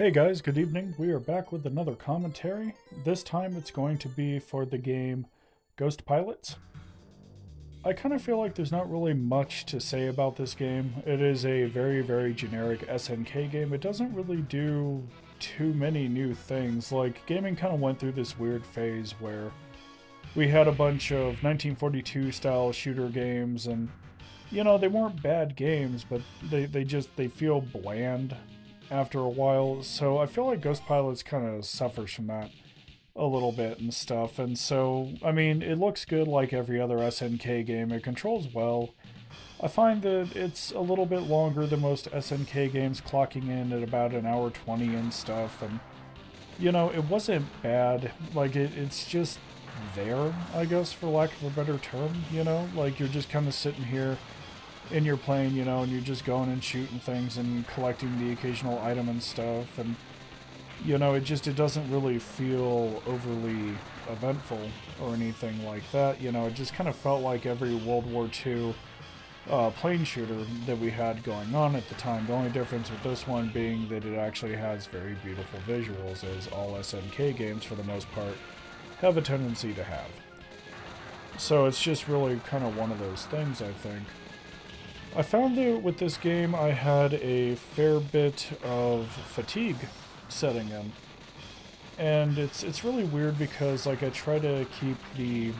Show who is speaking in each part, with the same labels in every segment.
Speaker 1: Hey guys, good evening. We are back with another commentary. This time it's going to be for the game Ghost Pilots. I kind of feel like there's not really much to say about this game. It is a very generic SNK game. It doesn't really do too many new things. Like, gaming kind of went through this weird phase where we had a bunch of 1942 style shooter games, and they weren't bad games, but they feel bland after a while. So I feel like Ghost Pilots kind of suffers from that a little bit and stuff. And so, I mean, it looks good like every other SNK game. It controls well. I find that it's a little bit longer than most SNK games, clocking in at about an hour 20 and stuff. And, it wasn't bad. Like, it's just there, I guess, for lack of a better term, Like, you're just kind of sitting here in your plane, and you're just going and shooting things and collecting the occasional item and stuff. And, it doesn't really feel overly eventful or anything like that. It just kind of felt like every World War II plane shooter that we had going on at the time. The only difference with this one being that it actually has very beautiful visuals, as all SNK games, for the most part, have a tendency to have. So it's just really kind of one of those things, I think. I found that with this game I had a fair bit of fatigue setting in. And it's really weird because, like, I try to keep the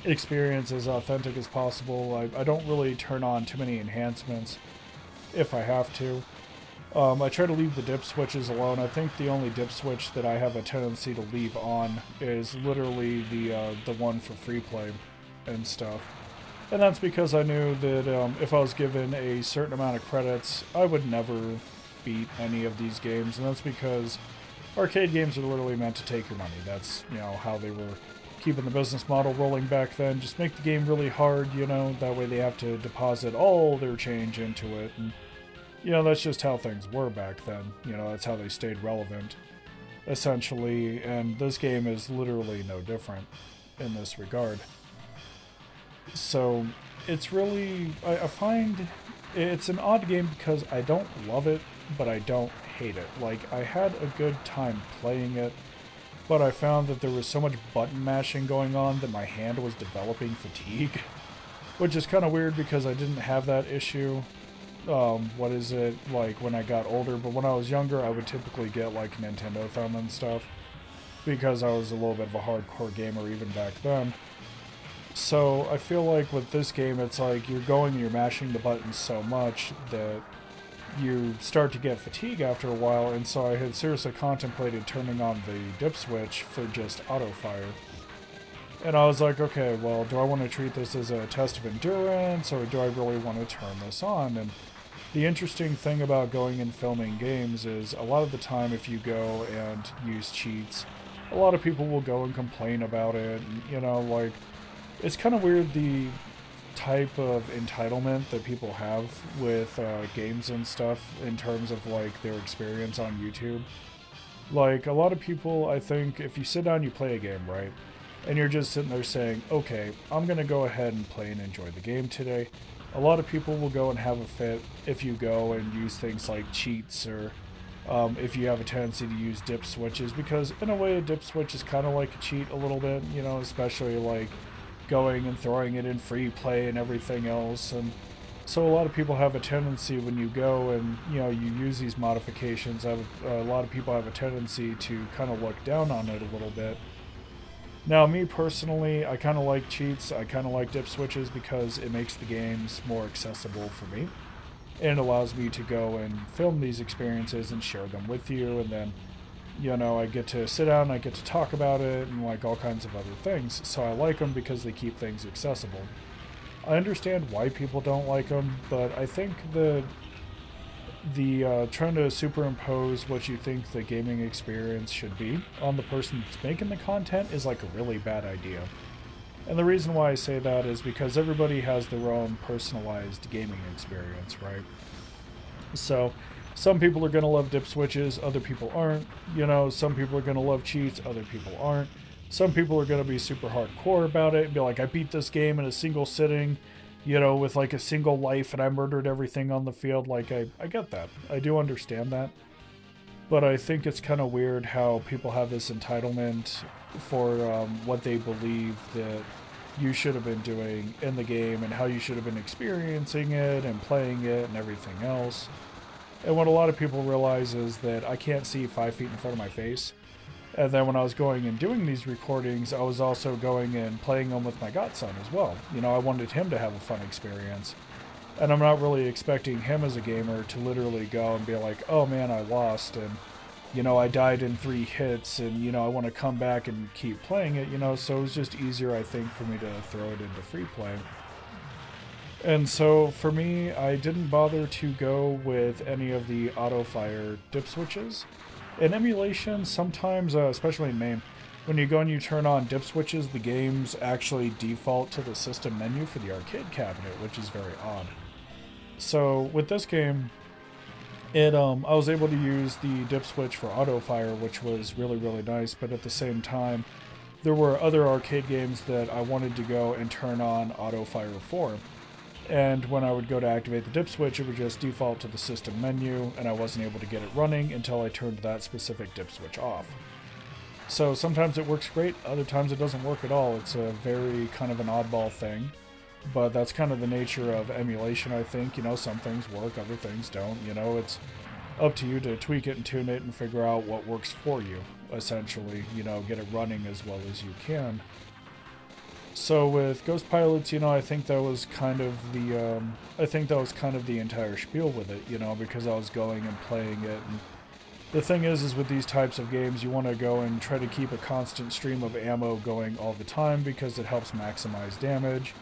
Speaker 1: experience as authentic as possible. I don't really turn on too many enhancements if I have to. I try to leave the dip switches alone. I think the only dip switch that I have a tendency to leave on is literally the one for free play and stuff. And that's because I knew that if I was given a certain amount of credits, I would never beat any of these games. And that's because arcade games are literally meant to take your money. That's, how they were keeping the business model rolling back then. Just make the game really hard, that way they have to deposit all their change into it. And, that's just how things were back then. That's how they stayed relevant, essentially. And this game is literally no different in this regard. So it's really, I find it's an odd game because I don't love it, but I don't hate it. Like, I had a good time playing it, but I found that there was so much button mashing going on that my hand was developing fatigue, which is kind of weird because I didn't have that issue. Like when I got older, but when I was younger, I would typically get like Nintendo thumb and stuff because I was a little bit of a hardcore gamer even back then. So I feel like with this game, it's like you're going and you're mashing the buttons so much that you start to get fatigue after a while, and so I had seriously contemplated turning on the dip switch for just auto fire. And I was like, okay, well, do I want to treat this as a test of endurance, or do I really want to turn this on? And the interesting thing about going and filming games is a lot of the time if you go and use cheats, a lot of people will go and complain about it, and, like, it's kind of weird the type of entitlement that people have with games and stuff in terms of, like, their experience on YouTube. Like, a lot of people, I think, if you sit down, you play a game, right? And you're just sitting there saying, okay, I'm going to go ahead and play and enjoy the game today. A lot of people will go and have a fit if you go and use things like cheats, or if you have a tendency to use dip switches, because in a way a dip switch is kind of like a cheat a little bit, especially like going and throwing it in free play and everything else. And so a lot of people have a tendency when you go and you use these modifications, a lot of people have a tendency to kind of look down on it a little bit. Now, me personally, I kind of like cheats, I kind of like dip switches because it makes the games more accessible for me, and it allows me to go and film these experiences and share them with you, and then I get to sit down, I get to talk about it, and like all kinds of other things. So I like them because they keep things accessible. I understand why people don't like them, but I think the trying to superimpose what you think the gaming experience should be on the person that's making the content is like a really bad idea. And the reason why I say that is because everybody has their own personalized gaming experience, right? So some people are going to love dip switches, other people aren't. Some people are going to love cheats, other people aren't. Some people are going to be super hardcore about it and be like, I beat this game in a single sitting, with like a single life, and I murdered everything on the field. Like, I get that. I do understand that. But I think it's kind of weird how people have this entitlement for what they believe that you should have been doing in the game and how you should have been experiencing it and playing it and everything else. And what a lot of people realize is that I can't see 5 feet in front of my face. And then when I was going and doing these recordings, I was also going and playing them with my godson as well. You know, I wanted him to have a fun experience. And I'm not really expecting him as a gamer to literally go and be like, oh man, I lost, and, you know, I died in 3 hits, and, you know, I want to come back and keep playing it, you know, so it was just easier, I think, for me to throw it into free play. And so for me, I didn't bother to go with any of the auto-fire dip switches. In emulation, sometimes, especially in MAME, when you go and you turn on dip switches, the games actually default to the system menu for the arcade cabinet, which is very odd. So with this game, I was able to use the dip switch for auto fire, which was really, really nice, but at the same time, there were other arcade games that I wanted to go and turn on auto fire for. And when I would go to activate the dip switch, it would just default to the system menu, and I wasn't able to get it running until I turned that specific dip switch off. So sometimes it works great, other times it doesn't work at all. It's a very kind of an oddball thing, but that's kind of the nature of emulation, I think. You know, some things work, other things don't. You know, it's up to you to tweak it and tune it and figure out what works for you, essentially. You know, get it running as well as you can. So with Ghost Pilots, you know, I think that was kind of the entire spiel with it, you know, because I was going and playing it. And the thing is with these types of games, you want to go and try to keep a constant stream of ammo going all the time because it helps maximize damage.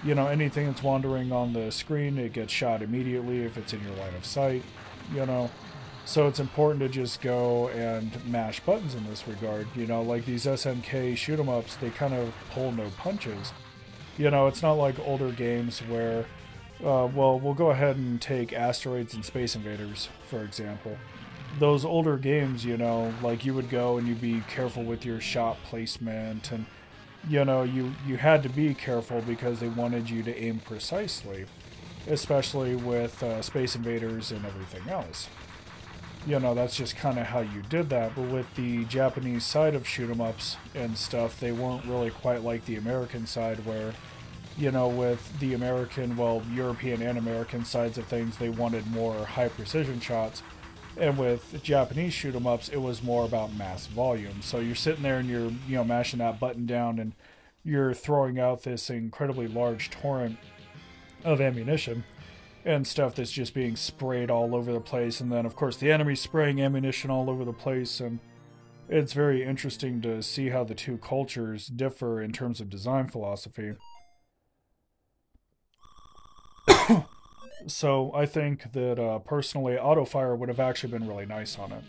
Speaker 1: You know, anything that's wandering on the screen, it gets shot immediately if it's in your line of sight, you know. So it's important to just go and mash buttons in this regard. You know, like these SNK shoot-'em-ups, they kind of pull no punches. You know, it's not like older games where, well, we'll go ahead and take Asteroids and Space Invaders, for example. Those older games, you know, like you would go and you'd be careful with your shot placement, and, you know, you had to be careful because they wanted you to aim precisely, especially with Space Invaders and everything else. You know, that's just kind of how you did that. But with the Japanese side of shoot-'em-ups and stuff, they weren't really quite like the American side where, you know, with the American, well, European and American sides of things, they wanted more high-precision shots. And with Japanese shoot-'em-ups, it was more about mass volume. So you're sitting there and you're, you know, mashing that button down and you're throwing out this incredibly large torrent of ammunition and stuff that's just being sprayed all over the place, and then of course the enemy's spraying ammunition all over the place, and it's very interesting to see how the two cultures differ in terms of design philosophy. So I think that personally auto-fire would have actually been really nice on it.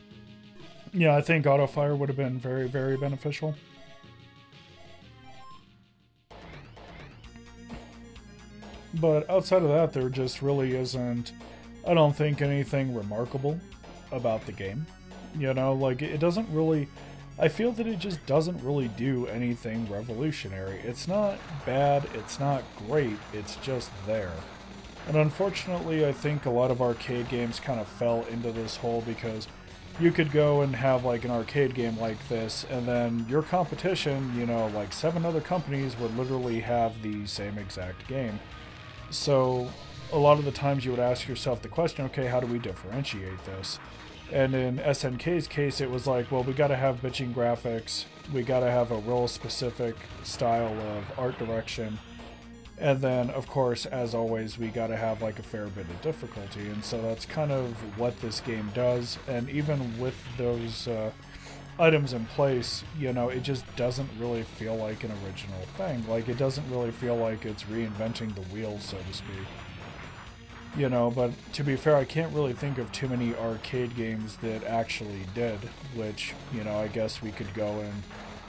Speaker 1: Yeah, I think auto-fire would have been very, very beneficial. But outside of that, there just really isn't, I don't think, anything remarkable about the game. You know, like, it doesn't really, I feel that it just doesn't really do anything revolutionary. It's not bad, it's not great, it's just there. And unfortunately, I think a lot of arcade games kind of fell into this hole because you could go and have like an arcade game like this, and then your competition, you know, like 7 other companies would literally have the same exact game. So a lot of the times you would ask yourself the question, okay, how do we differentiate this? And in SNK's case, it was like, well, we got to have bitching graphics, we got to have a real specific style of art direction, and then, of course, as always, we got to have like a fair bit of difficulty. And so that's kind of what this game does. And even with those items in place, you know, it just doesn't really feel like an original thing. Like, it doesn't really feel like it's reinventing the wheel, so to speak. You know, but to be fair, I can't really think of too many arcade games that actually did, which, you know, I guess we could go and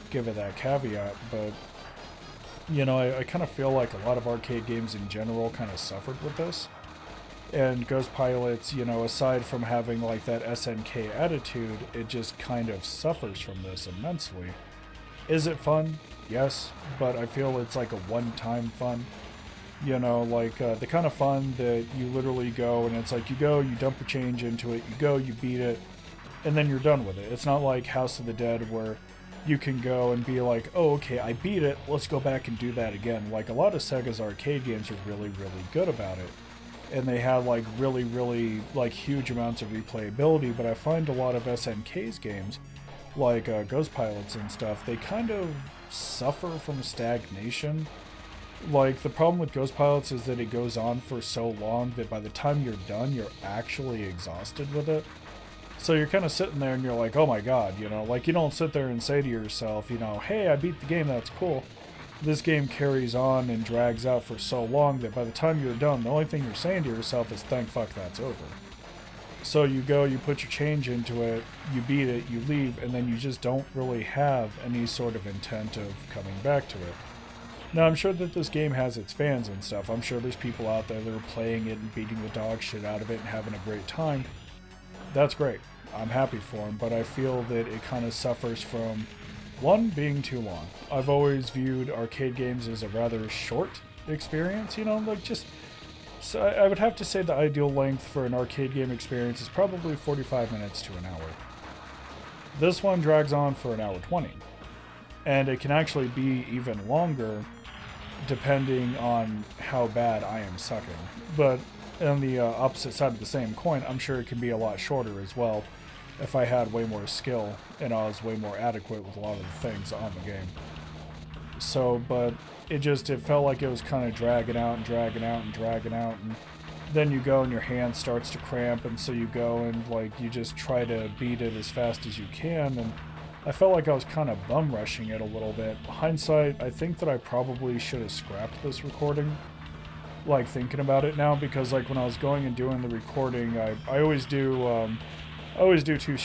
Speaker 1: give it that caveat, but, you know, I kind of feel like a lot of arcade games in general kind of suffered with this. And Ghost Pilots, you know, aside from having like that SNK attitude, it just kind of suffers from this immensely. Is it fun? Yes, but I feel it's like a one-time fun. You know, like the kind of fun that you literally go and it's like you go, you dump your change into it, you go, you beat it, and then you're done with it. It's not like House of the Dead where you can go and be like, oh, okay, I beat it, let's go back and do that again. Like, a lot of Sega's arcade games are really, really good about it. And they have, like, really, really, like, huge amounts of replayability, but I find a lot of SNK's games, like Ghost Pilots and stuff, they kind of suffer from stagnation. Like, the problem with Ghost Pilots is that it goes on for so long that by the time you're done, you're actually exhausted with it. So you're kind of sitting there and you're like, oh my god, you know, like, you don't sit there and say to yourself, you know, hey, I beat the game, that's cool. This game carries on and drags out for so long that by the time you're done, the only thing you're saying to yourself is, thank fuck that's over. So you go, you put your change into it, you beat it, you leave, and then you just don't really have any sort of intent of coming back to it. Now, I'm sure that this game has its fans and stuff. I'm sure there's people out there that are playing it and beating the dog shit out of it and having a great time. That's great. I'm happy for them, but I feel that it kind of suffers from, one, being too long. I've always viewed arcade games as a rather short experience, you know, like just... So I would have to say the ideal length for an arcade game experience is probably 45 minutes to an hour. This one drags on for an hour 20. And it can actually be even longer depending on how bad I am sucking. But on the opposite side of the same coin, I'm sure it can be a lot shorter as well if I had way more skill and I was way more adequate with a lot of the things on the game. So, but it felt like it was kind of dragging out and dragging out and dragging out, and then you go and your hand starts to cramp, and so you go and like you just try to beat it as fast as you can, and I felt like I was kind of bum rushing it a little bit. Hindsight, I think that I probably should have scrapped this recording, like thinking about it now, because like when I was going and doing the recording, I always do two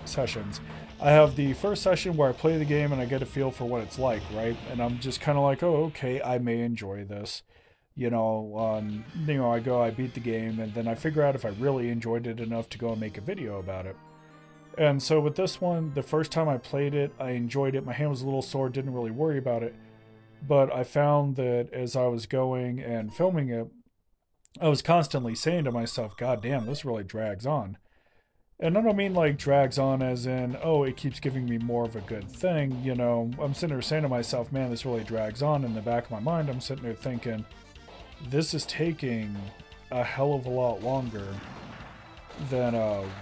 Speaker 1: sessions. I have the first session where I play the game and I get a feel for what it's like, right? And I'm just kind of like, oh, okay, I may enjoy this. I go, I beat the game, and then I figure out if I really enjoyed it enough to go and make a video about it. And so with this one, the first time I played it, I enjoyed it. My hand was a little sore, didn't really worry about it. But I found that as I was going and filming it, I was constantly saying to myself, God damn, this really drags on. And I don't mean like drags on as in, oh, it keeps giving me more of a good thing. You know, I'm sitting there saying to myself, man, this really drags on. In the back of my mind, I'm sitting there thinking, this is taking a hell of a lot longer than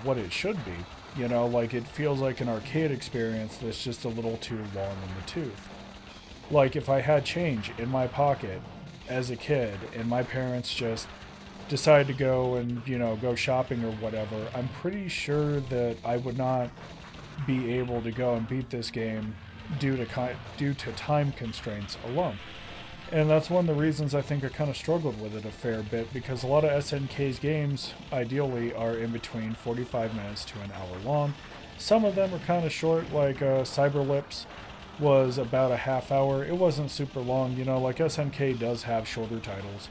Speaker 1: what it should be. You know, like it feels like an arcade experience that's just a little too long in the tooth. Like if I had change in my pocket as a kid and my parents just decide to go and, you know, go shopping or whatever, I'm pretty sure that I would not be able to go and beat this game due to time constraints alone. And that's one of the reasons I think I kind of struggled with it a fair bit, because a lot of SNK's games, ideally, are in between 45 minutes to an hour long. Some of them are kind of short, like Cyberlips was about a half hour. It wasn't super long, you know, like SNK does have shorter titles.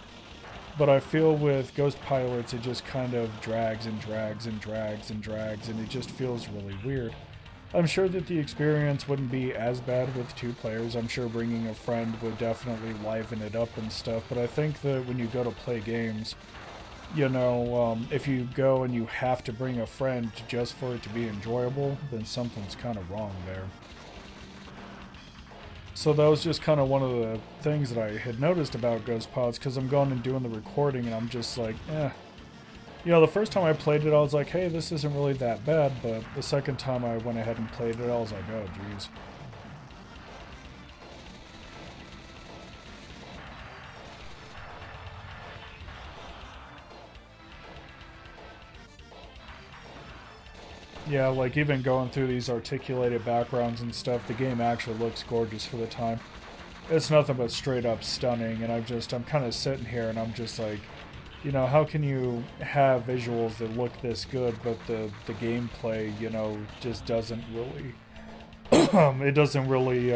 Speaker 1: But I feel with Ghost Pilots, it just kind of drags and drags and drags and drags, and it just feels really weird. I'm sure that the experience wouldn't be as bad with two players. I'm sure bringing a friend would definitely liven it up and stuff, but I think that when you go to play games, you know, if you go and you have to bring a friend just for it to be enjoyable, then something's kind of wrong there. So that was just kind of one of the things that I had noticed about Ghost Pilots, because I'm going and doing the recording and I'm just like, eh. You know, the first time I played it, I was like, hey, this isn't really that bad, but the second time I went ahead and played it, I was like, oh, geez. Yeah, like even going through these articulated backgrounds and stuff, the game actually looks gorgeous for the time. It's nothing but straight up stunning, and I'm kind of sitting here and I'm just like, you know, how can you have visuals that look this good, but the gameplay, you know, just doesn't really, it doesn't really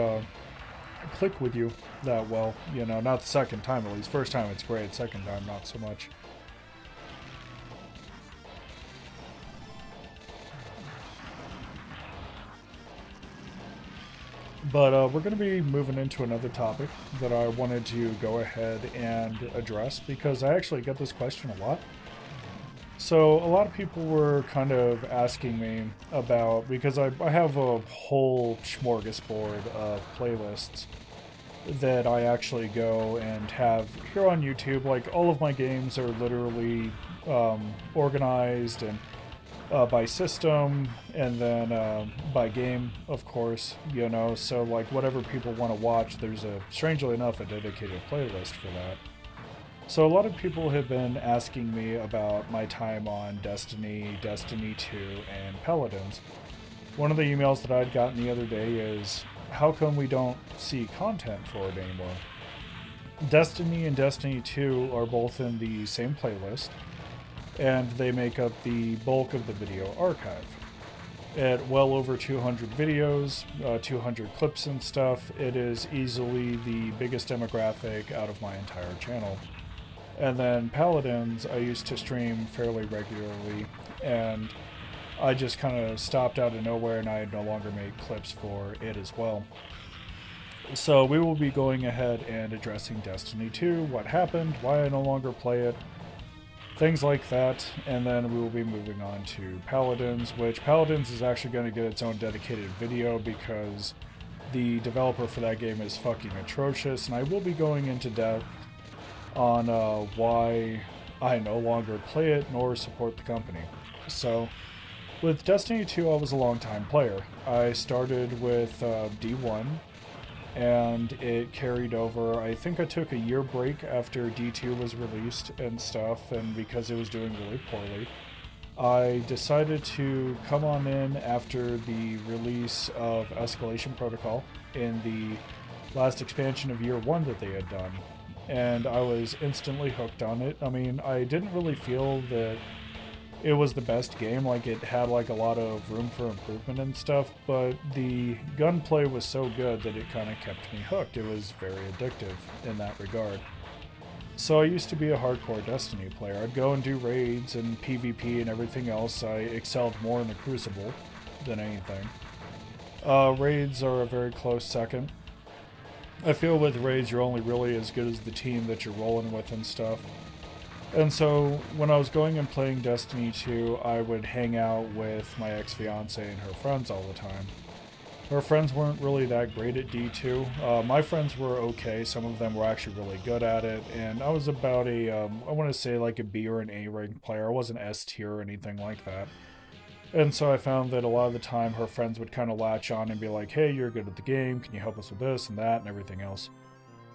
Speaker 1: click with you that well, you know, not the second time at least. First time it's great, second time not so much. But we're going to be moving into another topic that I wanted to go ahead and address, because I actually get this question a lot. So a lot of people were kind of asking me about, because I have a whole smorgasbord of playlists that I actually go and have here on YouTube. Like, all of my games are literally organized and by system, and then by game, of course, you know. So like whatever people want to watch, there's strangely enough, a dedicated playlist for that. So a lot of people have been asking me about my time on Destiny, Destiny 2, and Paladins. One of the emails that I'd gotten the other day is, how come we don't see content for it anymore? Destiny and Destiny 2 are both in the same playlist, and they make up the bulk of the video archive. At well over 200 videos, 200 clips and stuff, it is easily the biggest demographic out of my entire channel. And then Paladins, I used to stream fairly regularly, and I just kind of stopped out of nowhere, and I no longer made clips for it as well. So we will be going ahead and addressing Destiny 2, what happened, why I no longer play it, things like that, and then we will be moving on to Paladins, which Paladins is actually going to get its own dedicated video because the developer for that game is fucking atrocious, and I will be going into depth on why I no longer play it nor support the company. So, with Destiny 2, I was a long-time player. I started with D1, and it carried over. I think I took a year break after D2 was released and stuff, and because it was doing really poorly, I decided to come on in after the release of Escalation Protocol in the last expansion of Year 1 that they had done. And I was instantly hooked on it. I mean, I didn't really feel that it was the best game, like it had like a lot of room for improvement and stuff, but the gunplay was so good that it kind of kept me hooked. It was very addictive in that regard. So I used to be a hardcore Destiny player. I'd go and do raids and PvP and everything else. I excelled more in the Crucible than anything. Raids are a very close second. I feel with raids you're only really as good as the team that you're rolling with and stuff. And so when I was going and playing Destiny 2, I would hang out with my ex-fiance and her friends all the time. Her friends weren't really that great at D2. My friends were okay. Some of them were actually really good at it. And I was about I want to say like a B or an A rank player. I wasn't S tier or anything like that. And so I found that a lot of the time her friends would kind of latch on and be like, hey, you're good at the game. Can you help us with this and that and everything else?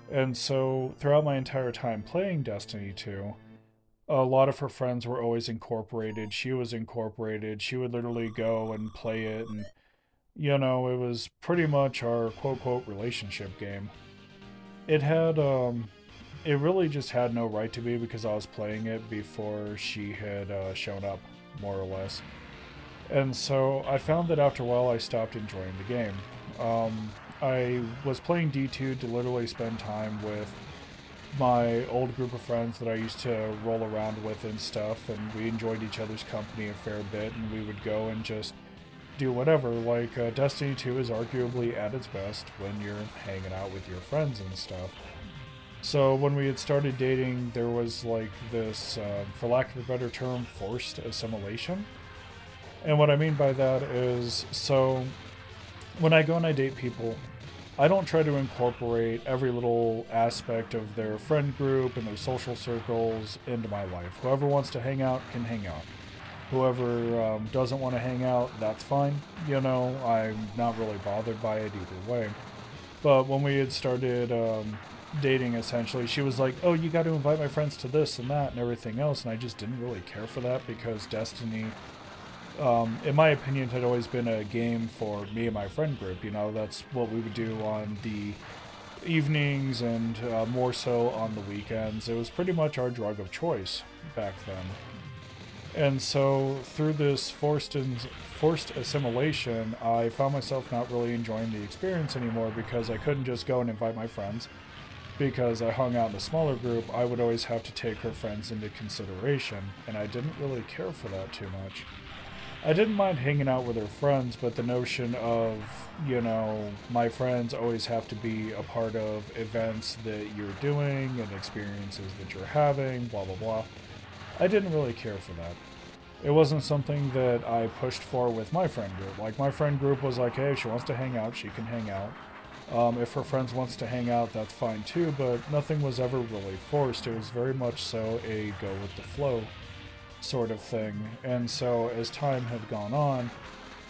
Speaker 1: And so throughout my entire time playing Destiny 2, a lot of her friends were always incorporated. She was incorporated. She would literally go and play it, and you know, it was pretty much our quote-quote relationship game. It had, it really just had no right to be because I was playing it before she had shown up, more or less. And so I found that after a while I stopped enjoying the game. I was playing D2 to literally spend time with my old group of friends that I used to roll around with and stuff, and we enjoyed each other's company a fair bit, and we would go and just do whatever. Like, Destiny 2 is arguably at its best when you're hanging out with your friends and stuff. So when we had started dating, there was like this, for lack of a better term, forced assimilation. And what I mean by that is, so when I go and I date people, I don't try to incorporate every little aspect of their friend group and their social circles into my life. Whoever wants to hang out can hang out. Whoever doesn't want to hang out, that's fine. You know, I'm not really bothered by it either way. But when we had started dating, essentially, she was like, oh, you got to invite my friends to this and that and everything else. And I just didn't really care for that because Destiny, in my opinion, had always been a game for me and my friend group. You know, that's what we would do on the evenings and more so on the weekends. It was pretty much our drug of choice back then. And so through this forced assimilation, I found myself not really enjoying the experience anymore because I couldn't just go and invite my friends. Because I hung out in a smaller group, I would always have to take her friends into consideration, and I didn't really care for that too much. I didn't mind hanging out with her friends, but the notion of, you know, my friends always have to be a part of events that you're doing and experiences that you're having, blah, blah, blah. I didn't really care for that. It wasn't something that I pushed for with my friend group. Like, my friend group was like, hey, if she wants to hang out, she can hang out. If her friends wants to hang out, that's fine too, but nothing was ever really forced. It was very much so a go with the flow sort of thing. And so as time had gone on,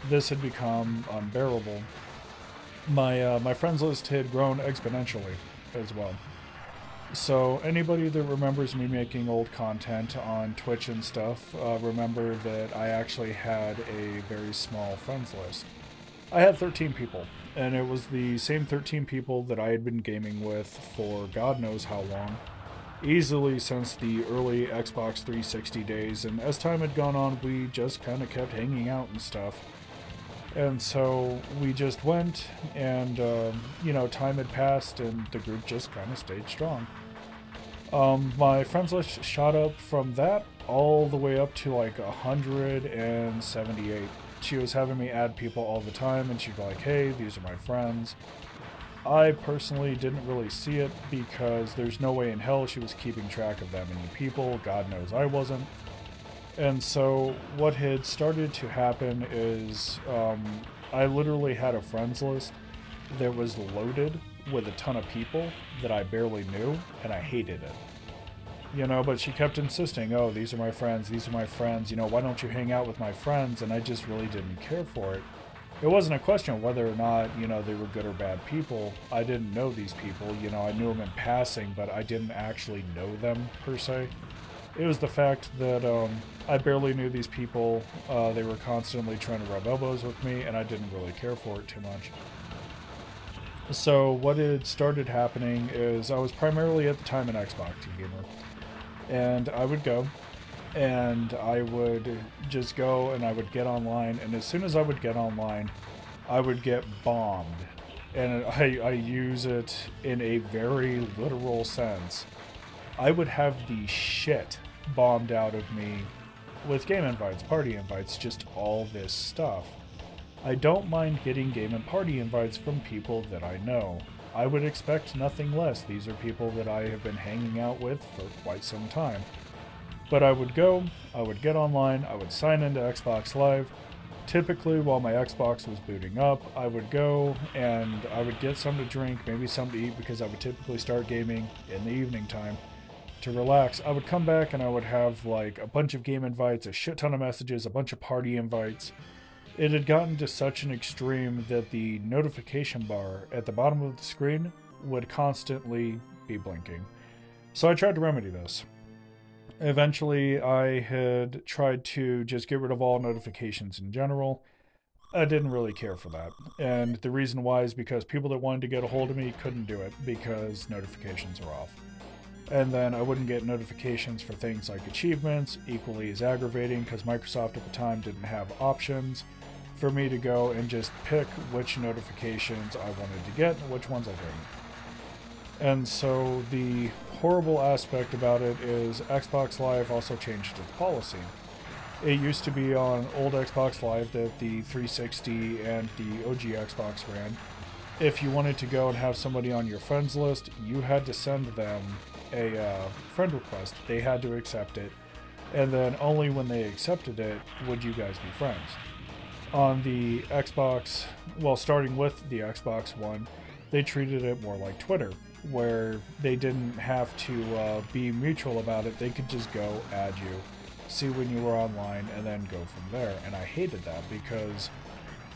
Speaker 1: this had become unbearable. My friends list had grown exponentially as well. So anybody that remembers me making old content on Twitch and stuff, remember that I actually had a very small friends list. I had 13 people, and it was the same 13 people that I had been gaming with for God knows how long. Easily since the early Xbox 360 days, and as time had gone on, we just kind of kept hanging out and stuff. And so we just went, and, you know, time had passed, and the group just kind of stayed strong. My friends list shot up from that all the way up to like 178. She was having me add people all the time, and she'd be like, hey, these are my friends. I personally didn't really see it because there's no way in hell she was keeping track of that many people. God knows I wasn't. And so what had started to happen is I literally had a friends list that was loaded with a ton of people that I barely knew, and I hated it. You know, but she kept insisting, oh, these are my friends, you know, why don't you hang out with my friends? And I just really didn't care for it. It wasn't a question of whether or not, you know, they were good or bad people. I didn't know these people, you know, I knew them in passing, but I didn't actually know them, per se. It was the fact that I barely knew these people, they were constantly trying to rub elbows with me, and I didn't really care for it too much. So what had started happening is I was primarily at the time an Xbox gamer, and I would go, and I would just go and I would get online, and as soon as I would get online, I would get bombed. And I use it in a very literal sense. I would have the shit bombed out of me with game invites, party invites, just all this stuff. I don't mind getting game and party invites from people that I know. I would expect nothing less. These are people that I have been hanging out with for quite some time. But I would go, I would get online, I would sign into Xbox Live. Typically, while my Xbox was booting up, I would go and I would get something to drink, maybe something to eat, because I would typically start gaming in the evening time to relax. I would come back and I would have like a bunch of game invites, a shit ton of messages, a bunch of party invites. It had gotten to such an extreme that the notification bar at the bottom of the screen would constantly be blinking. So I tried to remedy this. Eventually, I had tried to just get rid of all notifications in general. I didn't really care for that. And the reason why is because people that wanted to get a hold of me couldn't do it because notifications were off. And then I wouldn't get notifications for things like achievements, equally as aggravating because Microsoft at the time didn't have options for me to go and just pick which notifications I wanted to get and which ones I didn't. And so the horrible aspect about it is Xbox Live also changed its policy. It used to be on old Xbox Live that the 360 and the OG Xbox ran. If you wanted to go and have somebody on your friends list, you had to send them a friend request. They had to accept it, and then only when they accepted it would you guys be friends. On the Xbox, well, starting with the Xbox One, they treated it more like Twitter, where they didn't have to be mutual about it. They could just go, add you, see when you were online, and then go from there. And I hated that because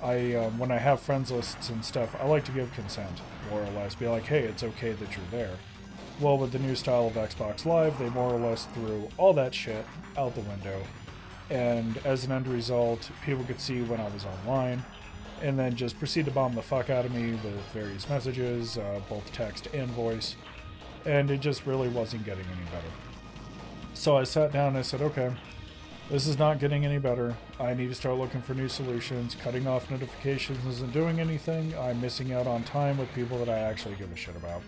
Speaker 1: when I have friends lists and stuff, I like to give consent, more or less. Be like, hey, it's okay that you're there. Well, with the new style of Xbox Live, they more or less threw all that shit out the window. And as an end result, people could see when I was online, and then just proceed to bomb the fuck out of me with various messages, both text and voice. And it just really wasn't getting any better. So I sat down and I said, okay, this is not getting any better. I need to start looking for new solutions. Cutting off notifications isn't doing anything. I'm missing out on time with people that I actually give a shit about.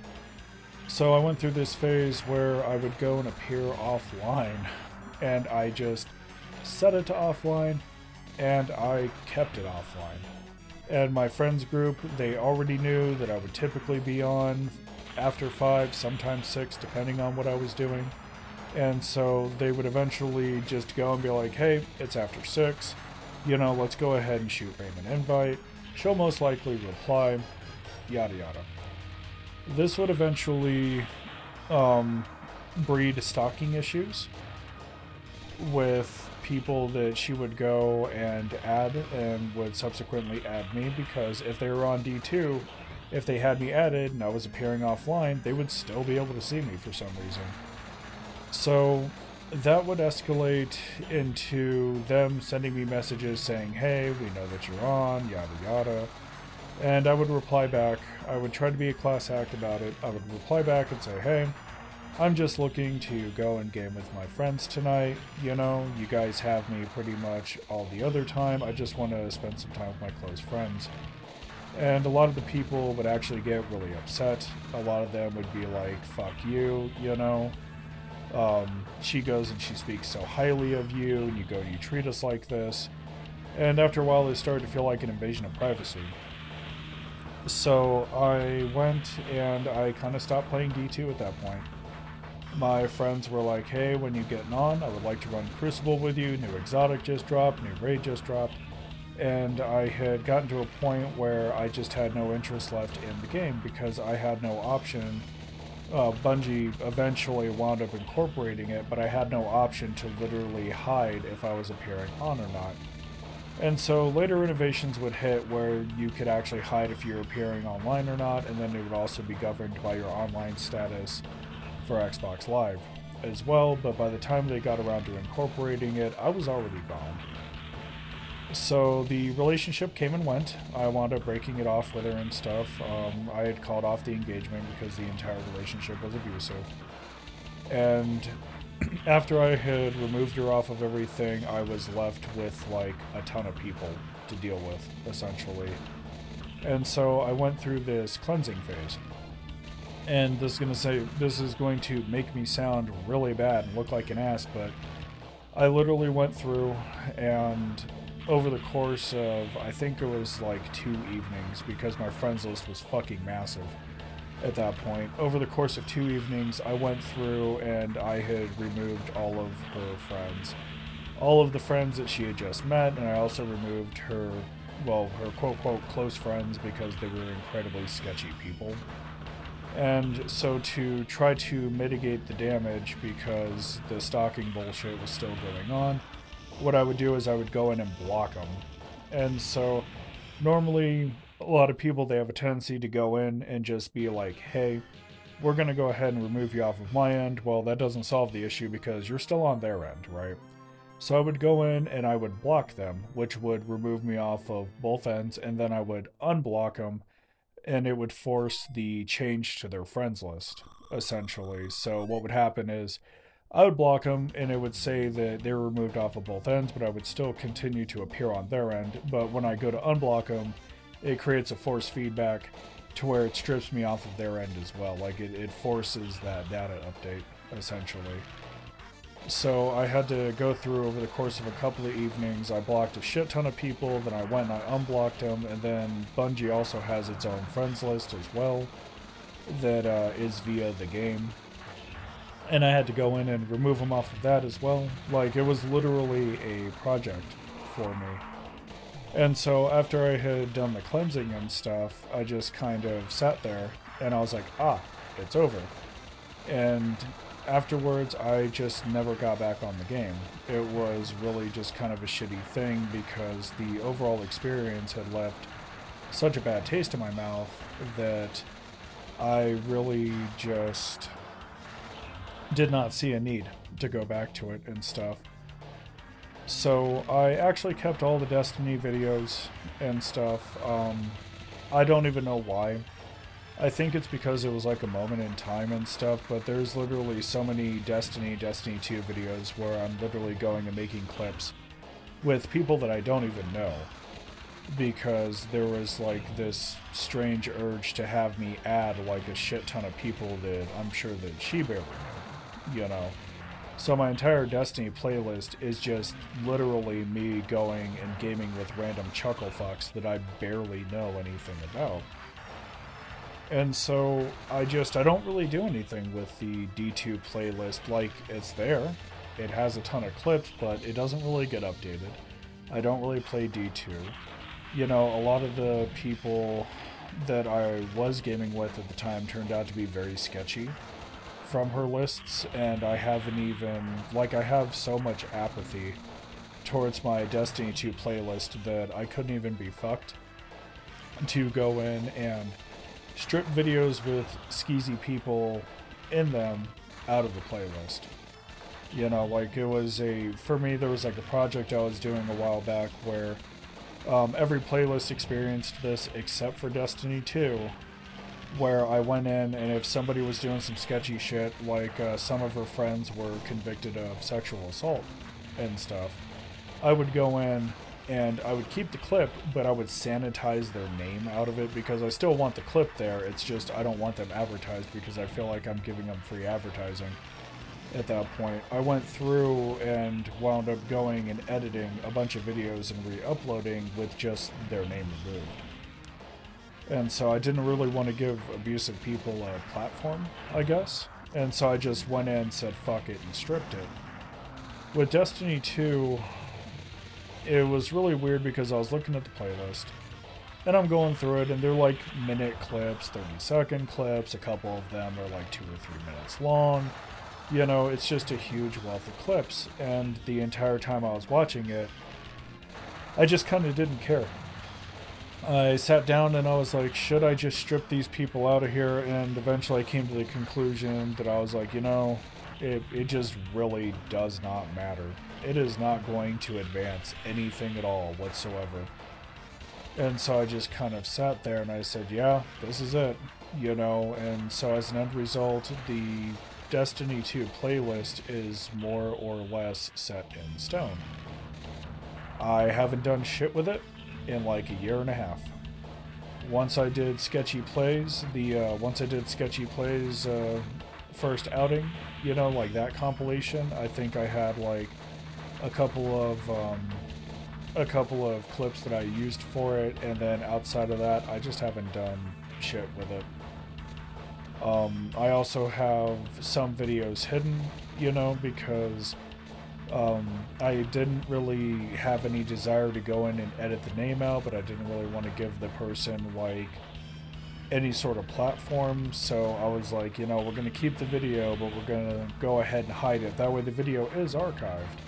Speaker 1: So I went through this phase where I would go and appear offline, and I just set it to offline, and I kept it offline. And my friends group, they already knew that I would typically be on after 5, sometimes 6, depending on what I was doing. And so they would eventually just go and be like, hey, it's after 6, you know, let's go ahead and shoot Raymond an invite. She'll most likely reply, yada yada. This would eventually breed stalking issues with people that she would go and add and would subsequently add me, because if they were on D2, if they had me added and I was appearing offline, they would still be able to see me for some reason. So that would escalate into them sending me messages saying, hey, we know that you're on, yada yada. And I would reply back. I would try to be a class act about it. I would reply back and say, hey, I'm just looking to go and game with my friends tonight. You know, you guys have me pretty much all the other time. I just want to spend some time with my close friends. And a lot of the people would actually get really upset. A lot of them would be like, fuck you, you know. She goes and she speaks so highly of you, and you go and you treat us like this. And after a while, it started to feel like an invasion of privacy. So I went and I kind of stopped playing D2 at that point. My friends were like, hey, when you getting on, I would like to run Crucible with you. New Exotic just dropped, new Raid just dropped. And I had gotten to a point where I just had no interest left in the game because I had no option. Bungie eventually wound up incorporating it, but I had no option to literally hide if I was appearing on or not. And so later innovations would hit where you could actually hide if you're appearing online or not, and then it would also be governed by your online status for Xbox Live as well, but by the time they got around to incorporating it, I was already gone. So the relationship came and went. I wound up breaking it off with her and stuff. I had called off the engagement because the entire relationship was abusive. And after I had removed her off of everything, I was left with like a ton of people to deal with, essentially. And so I went through this cleansing phase. And this is going to make me sound really bad and look like an ass, but I literally went through and over the course of, I think it was like 2 evenings, because my friends list was fucking massive at that point. Over the course of 2 evenings, I went through and I had removed all of her friends. All of the friends that she had just met, and I also removed her, well, her quote-quote close friends because they were incredibly sketchy people. And so to try to mitigate the damage, because the stalking bullshit was still going on, what I would do is I would go in and block them. And so normally a lot of people, they have a tendency to go in and just be like, hey, we're going to go ahead and remove you off of my end. Well, that doesn't solve the issue because you're still on their end, right? So I would go in and I would block them, which would remove me off of both ends, and then I would unblock them, and it would force the change to their friends list, essentially. So what would happen is I would block them, and it would say that they were removed off of both ends, but I would still continue to appear on their end. But when I go to unblock them, it creates a force feedback to where it strips me off of their end as well. Like, it forces that data update, essentially. So I had to go through over the course of a couple of evenings. I blocked a shit ton of people, then I went and I unblocked them, and then Bungie also has its own friends list as well that is via the game. And I had to go in and remove them off of that as well. Like, it was literally a project for me. And so after I had done the cleansing and stuff, I just kind of sat there and I was like, it's over. And afterwards, I just never got back on the game. It was really just kind of a shitty thing because the overall experience had left such a bad taste in my mouth that I really just did not see a need to go back to it and stuff. So I actually kept all the Destiny videos and stuff. I don't even know why. I think it's because it was like a moment in time and stuff, but there's literally so many Destiny 2 videos where I'm literally going and making clips with people that I don't even know, because there was like this strange urge to have me add like a shit ton of people that I'm sure that she barely knew, you know. So my entire Destiny playlist is just literally me going and gaming with random chuckle fucks that I barely know anything about. And so I don't really do anything with the D2 playlist. Like, it's there. It has a ton of clips, but it doesn't really get updated. I don't really play D2. You know, a lot of the people that I was gaming with at the time turned out to be very sketchy from her lists, and I haven't even, like, I have so much apathy towards my Destiny 2 playlist that I couldn't even be fucked to go in and strip videos with skeezy people in them out of the playlist. You know, like, it was for me, there was like a project I was doing a while back where every playlist experienced this except for Destiny 2, where I went in and if somebody was doing some sketchy shit, like some of her friends were convicted of sexual assault and stuff, I would go in and I would keep the clip, but I would sanitize their name out of it because I still want the clip there. It's just I don't want them advertised because I feel like I'm giving them free advertising at that point. I went through and wound up going and editing a bunch of videos and re-uploading with just their name removed. And so I didn't really want to give abusive people a platform, I guess. And so I just went in and said fuck it and stripped it. With Destiny 2, it was really weird because I was looking at the playlist and I'm going through it and they're like minute clips, 30-second clips, a couple of them are like 2 or 3 minutes long. You know, it's just a huge wealth of clips, and the entire time I was watching it, I just kind of didn't care. I sat down and I was like, should I just strip these people out of here? And eventually I came to the conclusion that I was like, you know, it just really does not matter. It is not going to advance anything at all whatsoever. And so I just kind of sat there and I said, yeah, this is it, you know. And so as an end result, the Destiny 2 playlist is more or less set in stone. I haven't done shit with it in like a year and a half. Once I did Sketchy Plays, first outing, you know, like that compilation, I think I had like a couple of clips that I used for it, and then outside of that, I just haven't done shit with it. I also have some videos hidden, you know, because I didn't really have any desire to go in and edit the name out, but I didn't really want to give the person, like, any sort of platform, so I was like, you know, we're going to keep the video, but we're going to go ahead and hide it. That way the video is archived,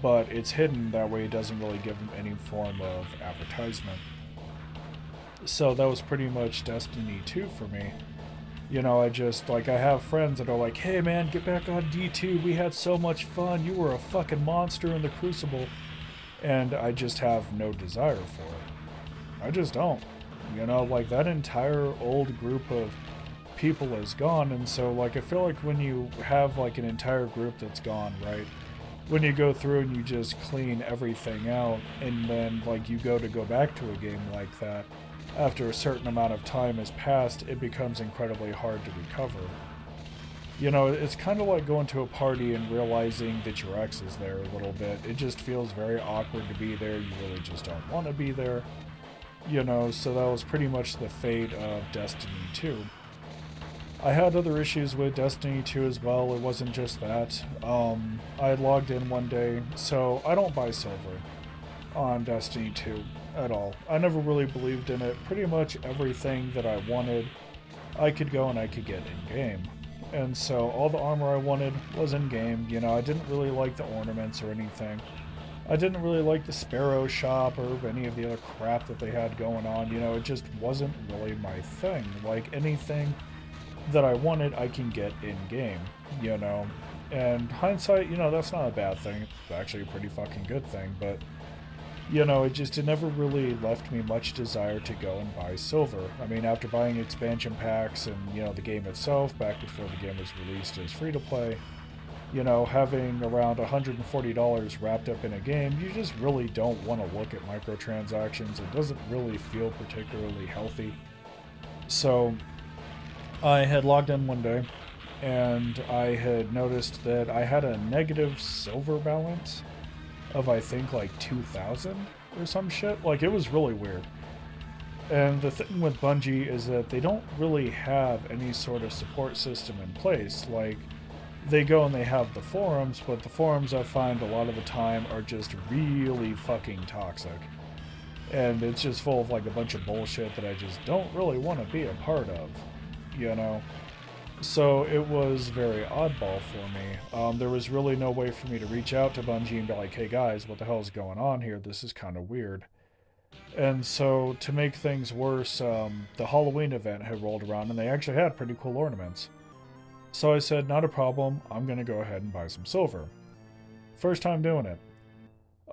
Speaker 1: but it's hidden, that way it doesn't really give them any form of advertisement. So that was pretty much Destiny 2 for me. You know, I just, like, I have friends that are like, hey man, get back on D2, we had so much fun, you were a fucking monster in the Crucible. And I just have no desire for it. I just don't. You know, like, that entire old group of people is gone, and so, like, I feel like when you have, like, an entire group that's gone, right? When you go through and you just clean everything out, and then, like, you go back to a game like that, after a certain amount of time has passed, it becomes incredibly hard to recover. You know, it's kind of like going to a party and realizing that your ex is there a little bit. It just feels very awkward to be there. You really just don't want to be there. You know, so that was pretty much the fate of Destiny 2. I had other issues with Destiny 2 as well. It wasn't just that. I logged in one day, so I don't buy silver on Destiny 2 at all. I never really believed in it. Pretty much everything that I wanted, I could go and I could get in-game. And so all the armor I wanted was in-game. You know, I didn't really like the ornaments or anything. I didn't really like the Sparrow shop or any of the other crap that they had going on. You know, it just wasn't really my thing. Like, anything that I wanted, I can get in-game, you know. And hindsight, you know, that's not a bad thing. It's actually a pretty fucking good thing, but you know, it never really left me much desire to go and buy silver. I mean, after buying expansion packs and, you know, the game itself, back before the game was released as free-to-play, you know, having around $140 wrapped up in a game, you just really don't want to look at microtransactions. It doesn't really feel particularly healthy. So, I had logged in one day, and I had noticed that I had a negative silver balance of, I think, like 2,000 or some shit. Like, it was really weird. And the thing with Bungie is that they don't really have any sort of support system in place. Like, they go and they have the forums, but the forums I find a lot of the time are just really fucking toxic. And it's just full of like a bunch of bullshit that I just don't really want to be a part of, you know? So it was very oddball for me. There was really no way for me to reach out to Bungie and be like, hey guys, what the hell is going on here? This is kind of weird. And so to make things worse, the Halloween event had rolled around and they actually had pretty cool ornaments. So I said, not a problem, I'm going to go ahead and buy some silver. First time doing it.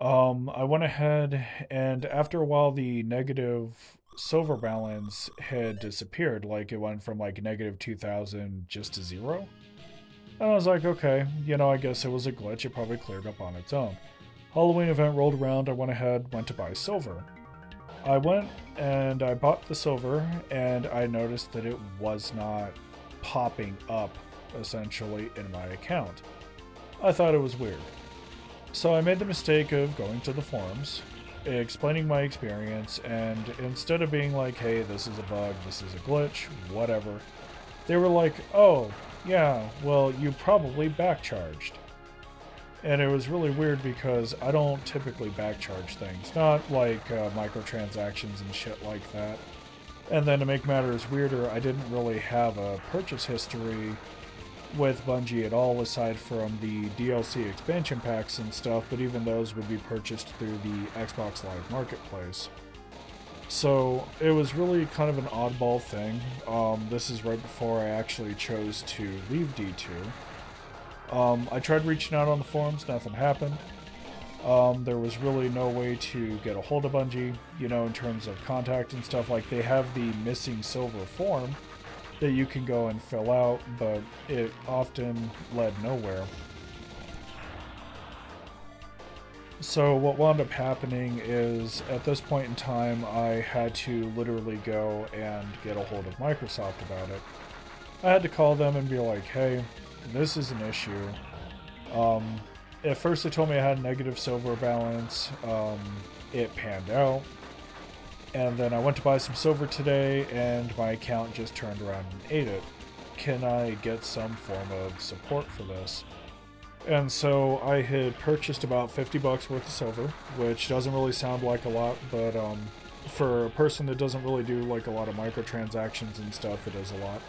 Speaker 1: I went ahead and after a while the negative silver balance had disappeared. Like it went from like negative 2,000 just to 0. And I was like, okay, you know, I guess it was a glitch. It probably cleared up on its own. Halloween event rolled around. I went ahead, went to buy silver. I went and I bought the silver and I noticed that it was not popping up essentially in my account. I thought it was weird. So I made the mistake of going to the forums, explaining my experience, and instead of being like, hey, this is a bug, this is a glitch, whatever, they were like, oh, yeah, well, you probably backcharged. And it was really weird because I don't typically backcharge things, not like microtransactions and shit like that. And then to make matters weirder, I didn't really have a purchase history with Bungie at all aside from the DLC expansion packs and stuff, but even those would be purchased through the Xbox Live Marketplace. So it was really kind of an oddball thing. This is right before I actually chose to leave D2. I tried reaching out on the forums, nothing happened. There was really no way to get a hold of Bungie, you know, in terms of contact and stuff. Like, they have the missing silver form that you can go and fill out, but it often led nowhere. So what wound up happening is, at this point in time, I had to literally go and get a hold of Microsoft about it. I had to call them and be like, hey, this is an issue. At first they told me I had a negative silver balance. It panned out. And then I went to buy some silver today, and my account just turned around and ate it. Can I get some form of support for this? And so I had purchased about 50 bucks worth of silver, which doesn't really sound like a lot, but for a person that doesn't really do like a lot of microtransactions and stuff, it is a lot.